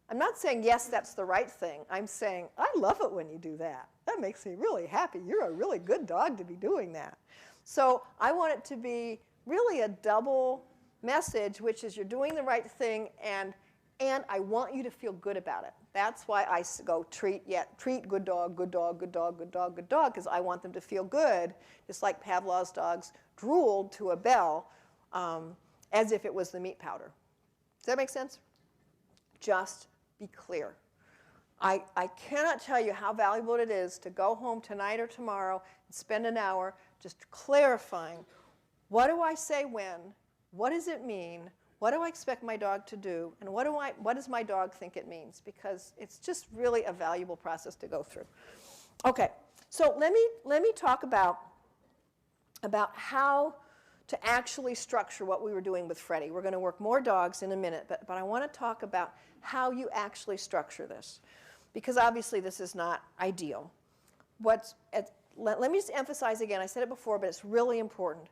I'm not saying, yes, that's the right thing. I'm saying, I love it when you do that. That makes me really happy. You're a really good dog to be doing that. So I want it to be really a double message, which is you're doing the right thing, and I want you to feel good about it. That's why I go treat, good dog, good dog, good dog, good dog, good dog, because I want them to feel good, just like Pavlov's dogs drooled to a bell as if it was the meat powder. Does that make sense? Just be clear. I cannot tell you how valuable it is to go home tonight or tomorrow and spend an hour just clarifying, what do I say when? What does it mean? What do I expect my dog to do? And what does my dog think it means? Because it's just really a valuable process to go through. Okay, so let me talk about how to actually structure what we were doing with Freddie. We're going to work more dogs in a minute, but I want to talk about how you actually structure this. Because obviously this is not ideal. Let me just emphasize again, I said it before, but it's really important.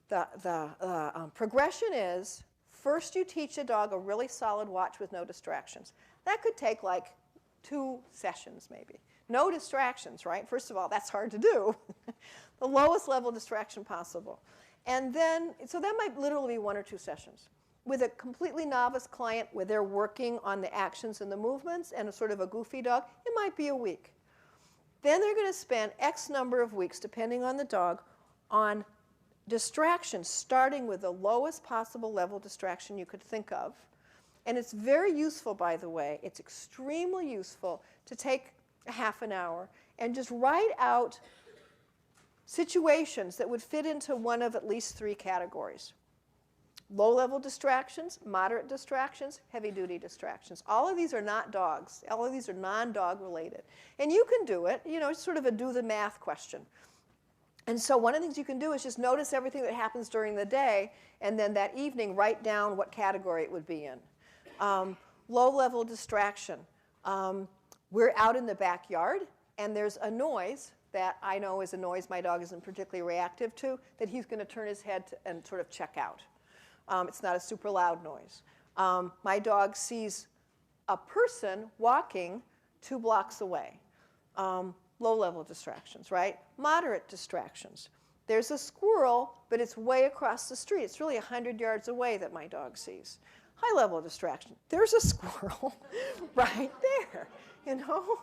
The progression is, first you teach a dog a really solid watch with no distractions. That could take like 2 sessions maybe. No distractions, right? First of all, that's hard to do. The lowest level distraction possible. And then, so that might literally be 1 or 2 sessions. With a completely novice client where they're working on the actions and the movements and a sort of a goofy dog, it might be a week. Then they're going to spend X number of weeks, depending on the dog, on distractions, starting with the lowest possible level distraction you could think of. And it's very useful, by the way, it's extremely useful to take a half an hour and just write out situations that would fit into one of at least 3 categories. Low-level distractions, moderate distractions, heavy-duty distractions. All of these are not dogs. All of these are non-dog related. And you can do it. You know, it's sort of a do the math question. And so one of the things you can do is just notice everything that happens during the day, and then that evening write down what category it would be in. Low-level distraction. We're out in the backyard, and there's a noise that I know is a noise my dog isn't particularly reactive to, that he's going to turn his head and sort of check out. It's not a super loud noise. My dog sees a person walking 2 blocks away. Low-level distractions, right? Moderate distractions. There's a squirrel, but it's way across the street. It's really 100 yards away that my dog sees. High-level distraction. There's a squirrel right there, you know?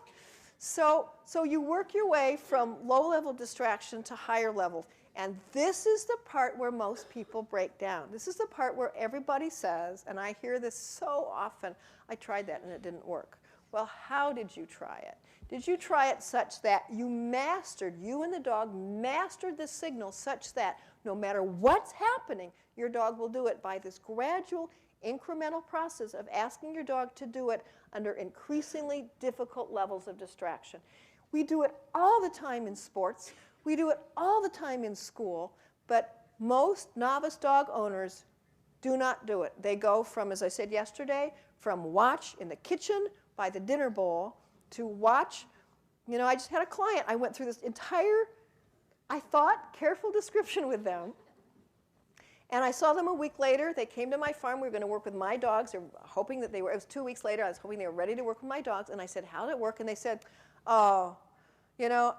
So you work your way from low-level distraction to higher levels. And this is the part where most people break down. This is the part where everybody says, and I hear this so often, I tried that and it didn't work. Well, how did you try it? Did you try it such that you and the dog mastered the signal such that no matter what's happening, your dog will do it by this gradual, incremental process of asking your dog to do it under increasingly difficult levels of distraction? We do it all the time in sports. We do it all the time in school, but most novice dog owners do not do it. They go from, as I said yesterday, from watch in the kitchen by the dinner bowl to watch. You know, I just had a client. I went through this entire, I thought, careful description with them. And I saw them a week later. They came to my farm. We were going to work with my dogs. They were hoping that it was 2 weeks later. I was hoping they were ready to work with my dogs. And I said, how did it work? And they said, oh, you know,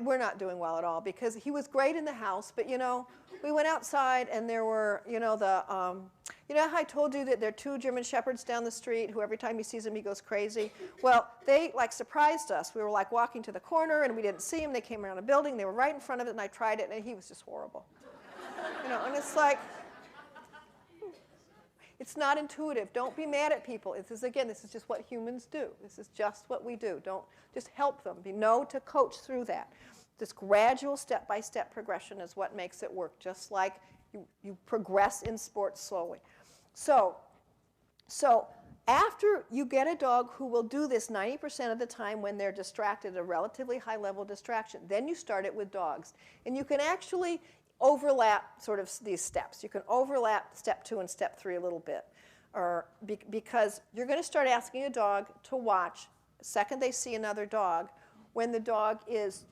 we're not doing well at all, because he was great in the house, but you know, we went outside and there were, you know, you know how I told you that there are 2 German Shepherds down the street who every time he sees them he goes crazy? Well, they like surprised us. We were like walking to the corner and we didn't see him. They came around a building. They were right in front of it, and I tried it, and he was just horrible. You know, and it's like, it's not intuitive. Don't be mad at people. This is just what humans do. This is just what we do. Don't just help them. Know to coach through that. This gradual step-by-step progression is what makes it work, just like you progress in sports slowly. So after you get a dog who will do this 90% of the time when they're distracted, a relatively high level distraction, then you start it with dogs. And you can actually overlap sort of these steps. You can overlap step 2 and step 3 a little bit. Because you're going to start asking a dog to watch the second they see another dog when the dog is,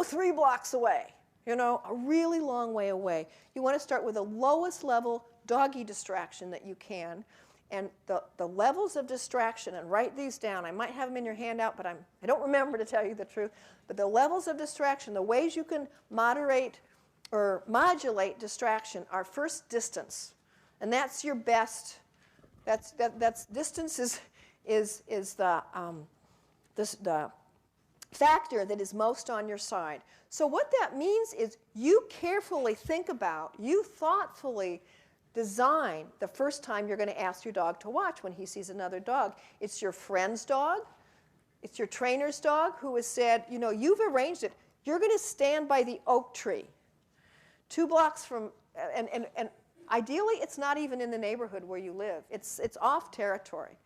3 blocks away, a really long way away. You want to start with the lowest level doggy distraction that you can. And the levels of distraction, and write these down. I might have them in your handout, but I don't remember, to tell you the truth. But the levels of distraction, the ways you can moderate or modulate distraction are first distance. And that's your best. That's distance is the factor that is most on your side. So what that means is you carefully think about, you thoughtfully design the first time you're going to ask your dog to watch when he sees another dog. It's your friend's dog. It's your trainer's dog who has said, you've arranged it. You're going to stand by the oak tree 2 blocks from, and ideally it's not even in the neighborhood where you live. It's off territory.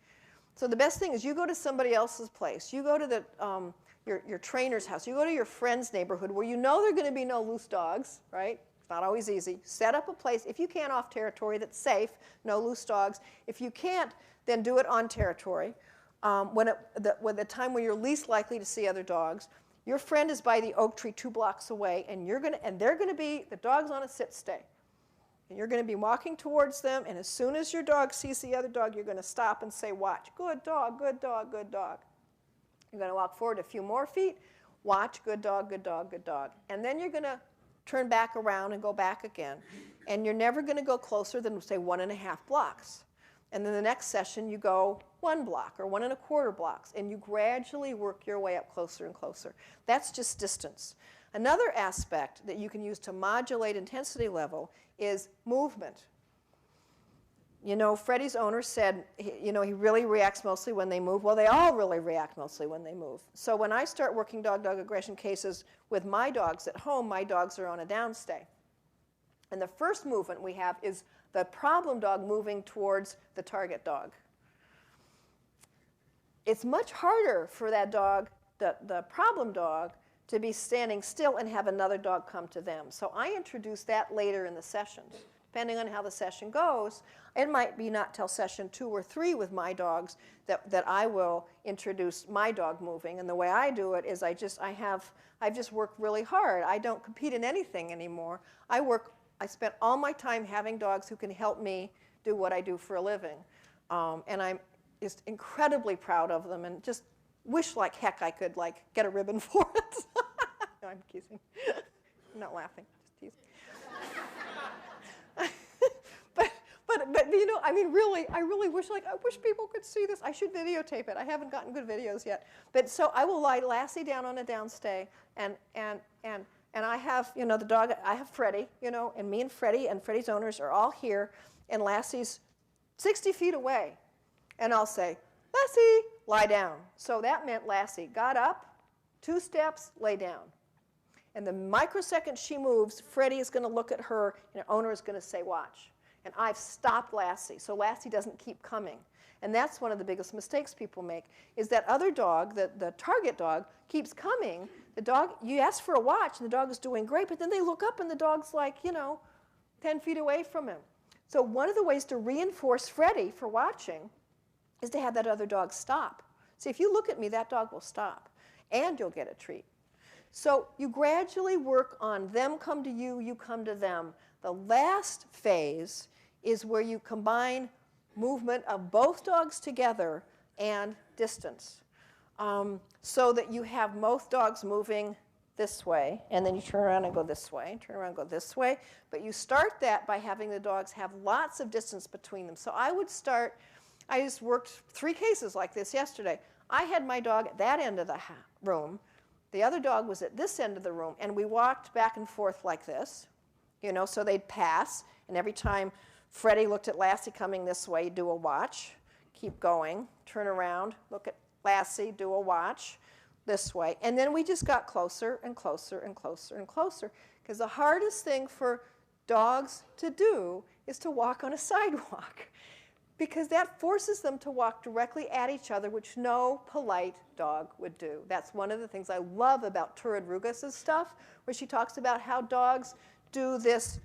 So the best thing is you go to somebody else's place. You go to your trainer's house. You go to your friend's neighborhood where you know there are going to be no loose dogs, right? It's not always easy. Set up a place, if you can, off territory that's safe, no loose dogs. If you can't, then do it on territory. When the time when you're least likely to see other dogs, your friend is by the oak tree 2 blocks away, and they're going to be, the dog's on a sit-stay. And you're going to be walking towards them, and as soon as your dog sees the other dog, you're going to stop and say, watch. Good dog, good dog, good dog. You're going to walk forward a few more feet. Watch, good dog, good dog, good dog. And then you're going to turn back around and go back again. And you're never going to go closer than, say, 1.5 blocks. And then the next session, you go 1 block or 1 1/4 blocks. And you gradually work your way up closer and closer. That's just distance. Another aspect that you can use to modulate intensity level is movement. Freddie's owner said, he really reacts mostly when they move. Well, they all really react mostly when they move. So when I start working dog aggression cases with my dogs at home, my dogs are on a downstay. And the first movement we have is the problem dog moving towards the target dog. It's much harder for that dog, the problem dog, to be standing still and have another dog come to them. So I introduce that later in the sessions. Depending on how the session goes, it might be not till session 2 or 3 with my dogs that I will introduce my dog moving. And the way I do it is I've just worked really hard. I don't compete in anything anymore. I spent all my time having dogs who can help me do what I do for a living. And I'm just incredibly proud of them and just wish like heck I could get a ribbon for it. No, I'm teasing. I'm not laughing, just teasing. But really, I really wish I wish people could see this. I should videotape it. I haven't gotten good videos yet. But so I will lie Lassie down on a downstay, and I have the dog. I have Freddie, and me and Freddie's owners are all here, and Lassie's 60 feet away, and I'll say, Lassie, lie down. So that meant Lassie got up, 2 steps, lay down. And the microsecond she moves, Freddie is going to look at her, and her owner is going to say, watch. And I've stopped Lassie, so Lassie doesn't keep coming. And that's one of the biggest mistakes people make, is that other dog, the target dog, keeps coming. The dog, you ask for a watch, and the dog is doing great, but then they look up, and the dog's 10 feet away from him. So one of the ways to reinforce Freddie for watching is to have that other dog stop. See, if you look at me, that dog will stop, and you'll get a treat. So you gradually work on them come to you, you come to them. The last phase is where you combine movement of both dogs together and distance. So that you have both dogs moving this way, and then you turn around and go this way, turn around and go this way. But you start that by having the dogs have lots of distance between them. So I just worked 3 cases like this yesterday. I had my dog at that end of the room. The other dog was at this end of the room, and we walked back and forth like this, so they'd pass, and every time Freddie looked at Lassie coming this way, do a watch, keep going, turn around, look at Lassie, do a watch, this way. And then we just got closer and closer and closer and closer. Because the hardest thing for dogs to do is to walk on a sidewalk. Because that forces them to walk directly at each other, which no polite dog would do. That's one of the things I love about Turid Rugas' stuff, where she talks about how dogs do this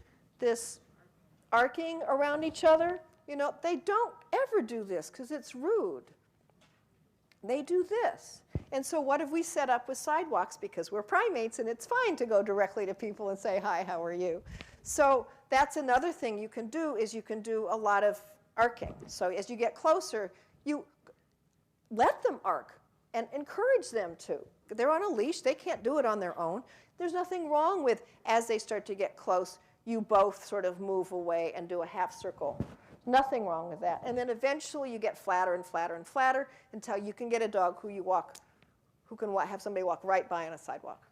arcing around each other. You know, they don't ever do this because it's rude. They do this. And so what have we set up with sidewalks? Because we're primates, and it's fine to go directly to people and say, hi, how are you? So that's another thing you can do, is you can do a lot of arcing. So as you get closer, you let them arc and encourage them to. They're on a leash. They can't do it on their own. There's nothing wrong with, as they start to get close, you both sort of move away and do a half circle. Nothing wrong with that. And then eventually you get flatter and flatter and flatter until you can get a dog who can have somebody walk right by on a sidewalk.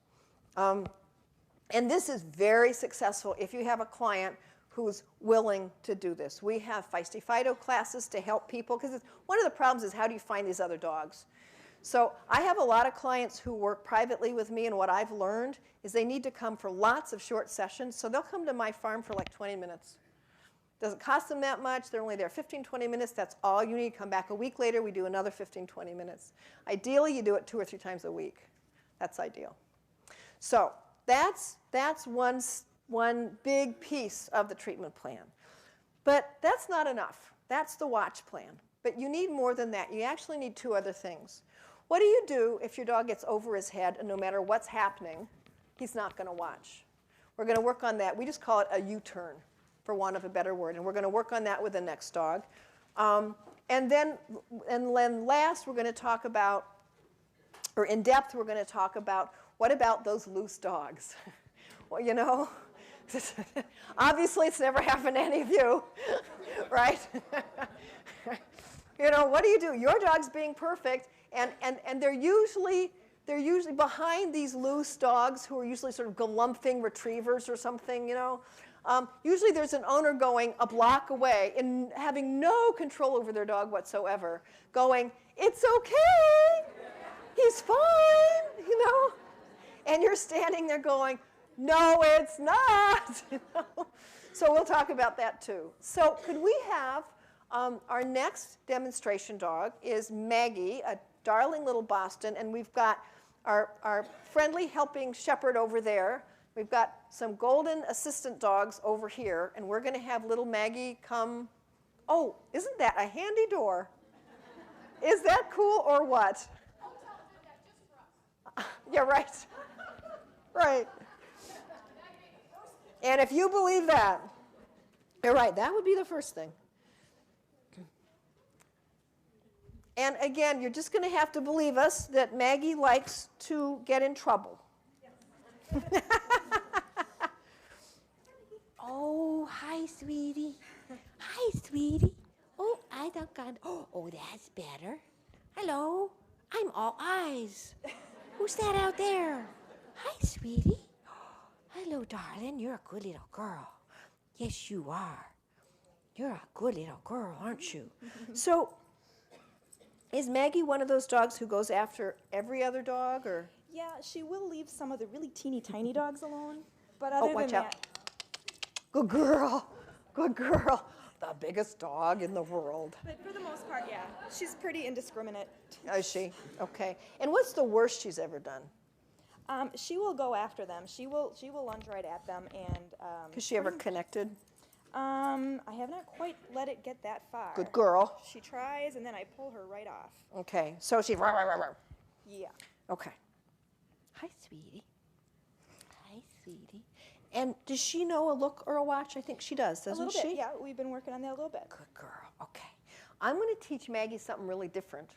And this is very successful if you have a client who's willing to do this. We have Feisty Fido classes to help people, because one of the problems is, how do you find these other dogs? So I have a lot of clients who work privately with me, and what I've learned is they need to come for lots of short sessions. So they'll come to my farm for like 20 minutes. Doesn't cost them that much. They're only there 15, 20 minutes. That's all you need. Come back a week later, we do another 15, 20 minutes. Ideally, you do it 2 or 3 times a week. That's ideal. So that's one big piece of the treatment plan. But that's not enough. That's the watch plan. But you need more than that. You actually need 2 other things. What do you do if your dog gets over his head, and no matter what's happening, he's not going to watch? We're going to work on that. We just call it a U-turn, for want of a better word. And we're going to work on that with the next dog. And then last, we're going to talk about, or in depth, we're going to talk about, what about those loose dogs? Well, you know, obviously it's never happened to any of you, right? You know, what do you do? Your dog's being perfect, and they're usually behind these loose dogs who are usually sort of galumphing retrievers or something, you know. Usually there's an owner going a block away and having no control over their dog whatsoever, going, it's okay, he's fine, you know. And you're standing there going, no, it's not. You know? So we'll talk about that too. So could we have our next demonstration dog is Maggie, a darling little Boston, and we've got our friendly helping shepherd over there. We've got some golden assistant dogs over here, and we're going to have little Maggie come. Oh, isn't that a handy door? Is that cool or what? Yeah, right. Right. And if you believe that, you're right, that would be the first thing. And again, you're just going to have to believe us that Maggie likes to get in trouble. Yes. Oh, hi, sweetie. Hi, sweetie. Oh, I don't got. Oh, that's better. Hello. I'm all eyes. Who's that out there? Hi, sweetie. Hello, darling. You're a good little girl. Yes, you are. You're a good little girl, aren't you? So, is Maggie one of those dogs who goes after every other dog, or? Yeah, she will leave some of the really teeny tiny dogs alone, but other watch than out. that, Good girl. Good girl. The biggest dog in the world. but for the most part, yeah, she's pretty indiscriminate. Is she? Okay. And what's the worst she's ever done? She will go after them. She will lunge right at them, and Has she ever connected? I have not quite let it get that far. Good girl. She tries, and then I pull her right off. Okay. So she. Rah, rah, rah, rah. Yeah. Okay. Hi, sweetie. Hi, sweetie. And does she know a look or a watch? I think she does, doesn't A little she? bit, yeah. We've been working on that a little bit. Good girl. Okay. I'm going to teach Maggie something really different.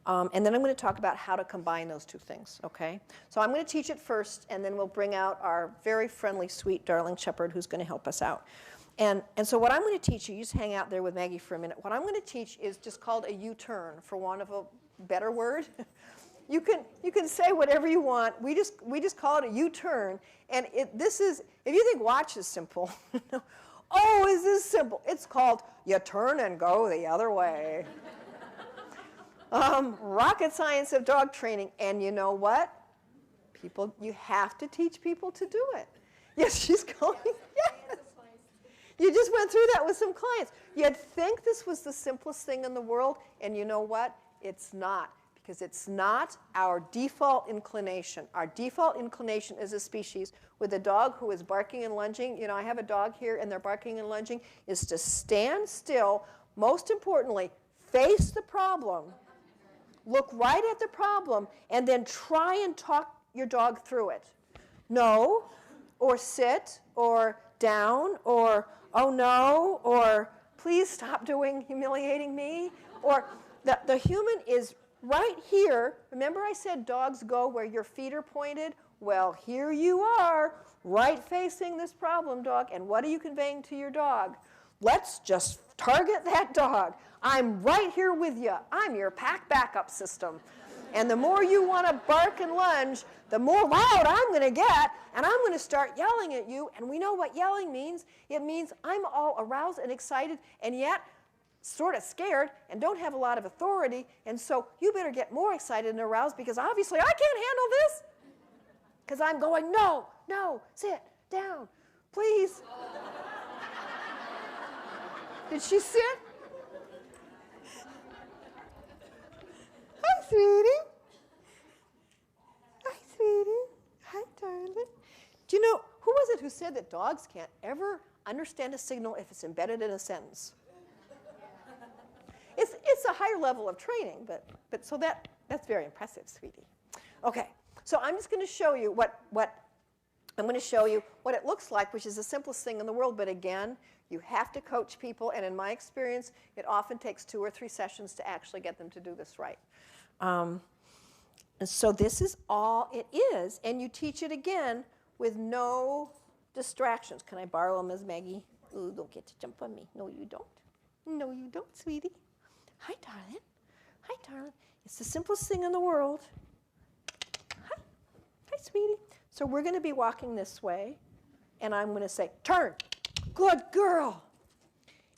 And then I'm going to talk about how to combine those 2 things, okay? So I'm going to teach it first, and then we'll bring out our very friendly, sweet, darling shepherd who's going to help us out. And so what I'm going to teach you, you just hang out there with Maggie for a minute. What I'm going to teach is just called a U-turn, for want of a better word. You can say whatever you want. We just call it a U-turn. And this is, if you think watch is simple, oh, is this simple? It's called you turn and go the other way. Rocket science of dog training. And you know what? People, you have to teach people to do it. Yes, she's going. Yes. You just went through that with some clients. You'd think this was the simplest thing in the world, and you know what? It's not, because it's not our default inclination. Our default inclination as a species with a dog who is barking and lunging, you know, I have a dog here and they're barking and lunging, is to stand still. Most importantly, face the problem, look right at the problem, and then try and talk your dog through it. No, or sit, or down, or oh no, or please stop doing humiliating me, or the human is right here. Remember I said dogs go where your feet are pointed? Well, here you are, right facing this problem, dog, and what are you conveying to your dog? Let's just target that dog. I'm right here with you. I'm your pack backup system. And the more you want to bark and lunge, the more loud I'm going to get, and I'm going to start yelling at you. And we know what yelling means. It means I'm all aroused and excited, and yet sort of scared and don't have a lot of authority. And so you better get more excited and aroused, because obviously I can't handle this. Because I'm going, no, no, sit down, please. Did she sit? Hi, sweetie. Hi, sweetie. Hi, darling. Do you know, who was it who said that dogs can't ever understand a signal if it's embedded in a sentence? It's a higher level of training, but so that's very impressive, sweetie. Okay, so I'm just going to show you what it looks like, which is the simplest thing in the world. But again, you have to coach people, and in my experience, it often takes 2 or 3 sessions to actually get them to do this right. And so this is all it is, and you teach it again with no distractions. Can I borrow them, Ms. Maggie? Ooh, don't get to jump on me. No, you don't. No, you don't, sweetie. Hi, darling. Hi, darling. It's the simplest thing in the world. Hi. Hi, sweetie. So we're going to be walking this way, and I'm going to say, turn. Good girl.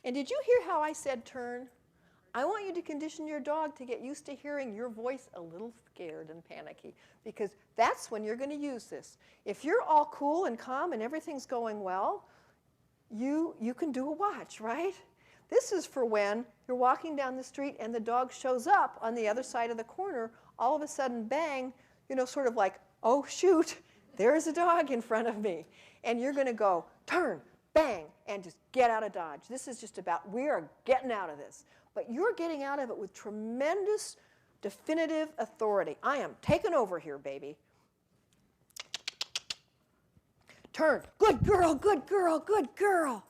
And did you hear how I said turn? I want you to condition your dog to get used to hearing your voice a little scared and panicky, because that's when you're going to use this. If you're all cool and calm and everything's going well, you can do a watch, right? This is for when you're walking down the street and the dog shows up on the other side of the corner, all of a sudden, bang, you know, sort of like, oh, shoot, there's a dog in front of me. And you're going to go, turn, bang, and just get out of Dodge. This is just about, we are getting out of this. But you're getting out of it with tremendous, definitive authority. I am taking over here, baby. Turn. Good girl, good girl, good girl,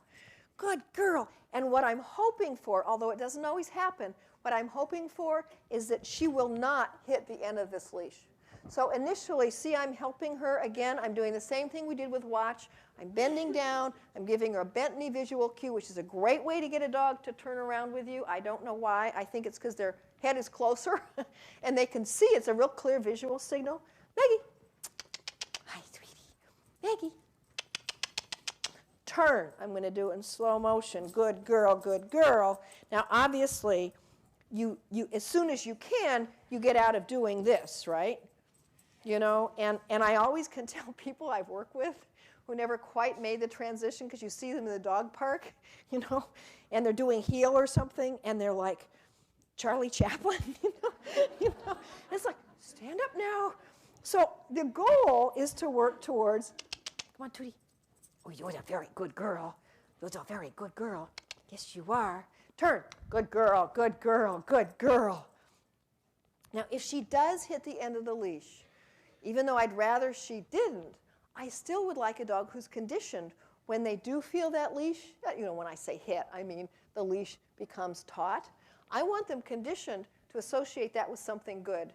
good girl. And what I'm hoping for, although it doesn't always happen, what I'm hoping for is that she will not hit the end of this leash. So initially, see, I'm helping her. Again, I'm doing the same thing we did with watch. I'm bending down. I'm giving her a bent knee visual cue, which is a great way to get a dog to turn around with you. I don't know why. I think it's because their head is closer, and they can see. It's a real clear visual signal. Maggie. Hi, sweetie. Maggie. Turn. I'm going to do it in slow motion. Good girl, good girl. Now, obviously, you as soon as you can, you get out of doing this, right? You know, and I always can tell people I've worked with who never quite made the transition, because you see them in the dog park, you know, and they're doing heel or something, and they're like Charlie Chaplin, you know. It's like, stand up now. So the goal is to work towards, come on, Tootie. Oh, you're a very good girl. You're a very good girl. Yes, you are. Turn. Good girl, good girl, good girl. Now, if she does hit the end of the leash, even though I'd rather she didn't, I still would like a dog who's conditioned when they do feel that leash. You know, when I say hit, I mean the leash becomes taut. I want them conditioned to associate that with something good,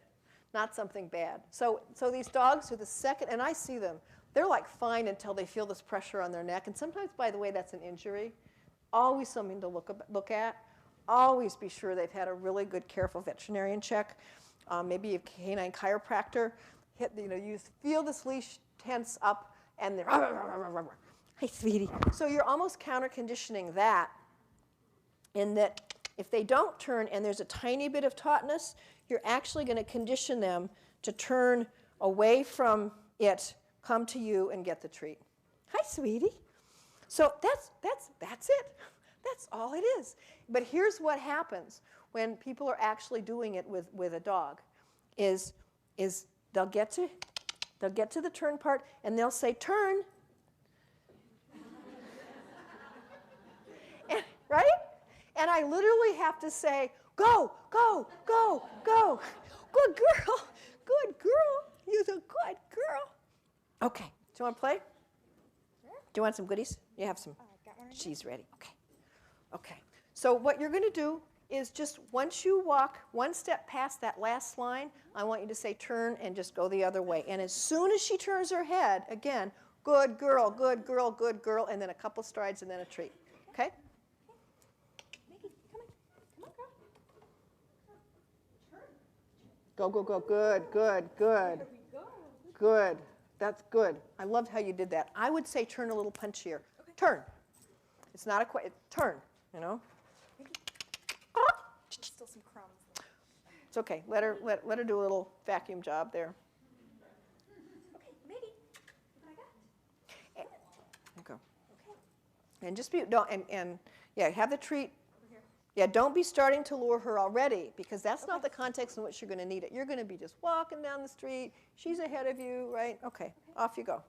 not something bad. So these dogs are the second, and I see them, they're like fine until they feel this pressure on their neck. And sometimes, by the way, that's an injury. Always something to look at. Always be sure they've had a really good, careful veterinarian check. Maybe a canine chiropractor. You feel this leash tense up, and they're, hey, sweetie. So you're almost counter-conditioning that, in that If they don't turn and there's a tiny bit of tautness, you're actually going to condition them to turn away from it, come to you, and get the treat. Hi, sweetie. So that's it. That's all it is. But here's what happens when people are actually doing it with a dog, is they'll get to the turn part and they'll say turn, and, right? And I literally have to say go, go, go, go. Good girl, good girl. You're a good girl. Okay. Do you want to play? Sure. Do you want some goodies? You have some. Got one. She's ready. Okay. Okay. So what you're going to do is just once you walk one step past that last line, I want you to say turn and just go the other way. And as soon as she turns her head, again, good girl, good girl, good girl, and then a couple strides and then a treat. Okay? Maggie, come on. Come on, girl. Go, go, go. Good, good, good. Here we go. Good. That's good. I loved how you did that. I would say turn a little punchier. Okay. Turn. It's not a quick turn, you know? There's still some crumbs. It's okay. Let her do a little vacuum job there. Okay, Maggie, what I got? There you go. Okay. And just be and yeah, have the treat. Over here. Yeah, don't be starting to lure her already, because that's not the context in which you're going to need it. You're going to be just walking down the street. She's ahead of you, right? Okay, off you go.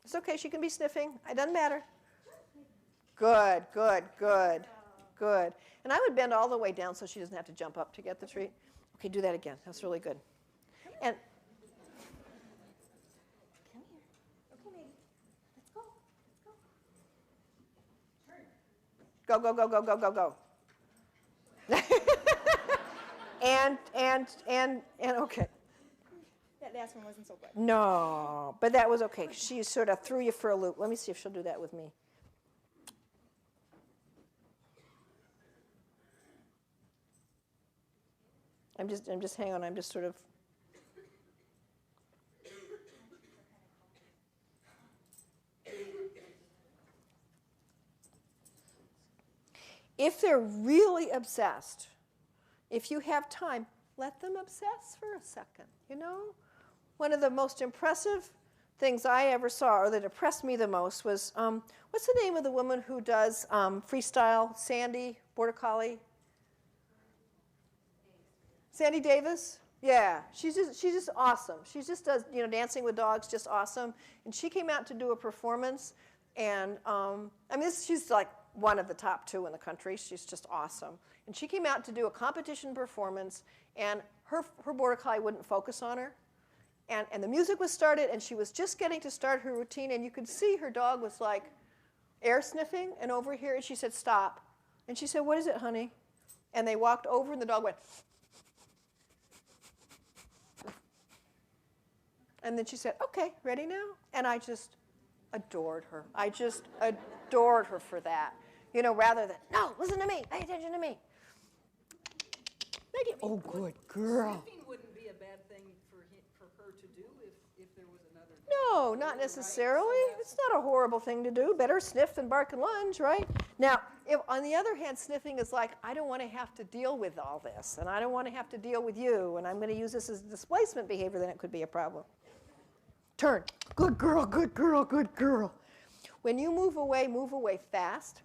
It's okay. She can be sniffing. It doesn't matter. Good, good, good, good. And I would bend all the way down so she doesn't have to jump up to get the treat. Okay, do that again. That's really good. And Come here. Okay, Maggie. Let's go. Let's go. go, go, go, go, go, go, go. and okay. That last one wasn't so good. No, but that was okay. She sort of threw you for a loop. Let me see if she'll do that with me. I'm just hang on. I'm just sort of. If they're really obsessed, if you have time, let them obsess for a second, you know? One of the most impressive things I ever saw, or that impressed me the most, was, what's the name of the woman who does freestyle? Sandy, Border Collie? Sandy Davis? Yeah, she's just awesome. She just does, Dancing with Dogs, just awesome. And she came out to do a performance, and she's like one of the top 2 in the country. She's just awesome. And she came out to do a competition performance, and her Border Collie wouldn't focus on her. And the music was started, and she was just getting to start her routine, and you could see her dog was like air sniffing, and over here, and she said, stop. And she said, what is it, honey? And they walked over, and the dog went, and then she said, okay, ready now? And I just adored her. I just adored her for that. Rather than, no, listen to me, pay attention to me. Oh, good girl. Sniffing wouldn't be a bad thing for her to do if there was another. No, not necessarily. It's not a horrible thing to do. Better sniff than bark and lunge, right? Now, if on the other hand, sniffing is like, I don't want to have to deal with all this, and I don't want to have to deal with you, and I'm going to use this as displacement behavior, then it could be a problem. Turn. Good girl, good girl, good girl. When you move away fast.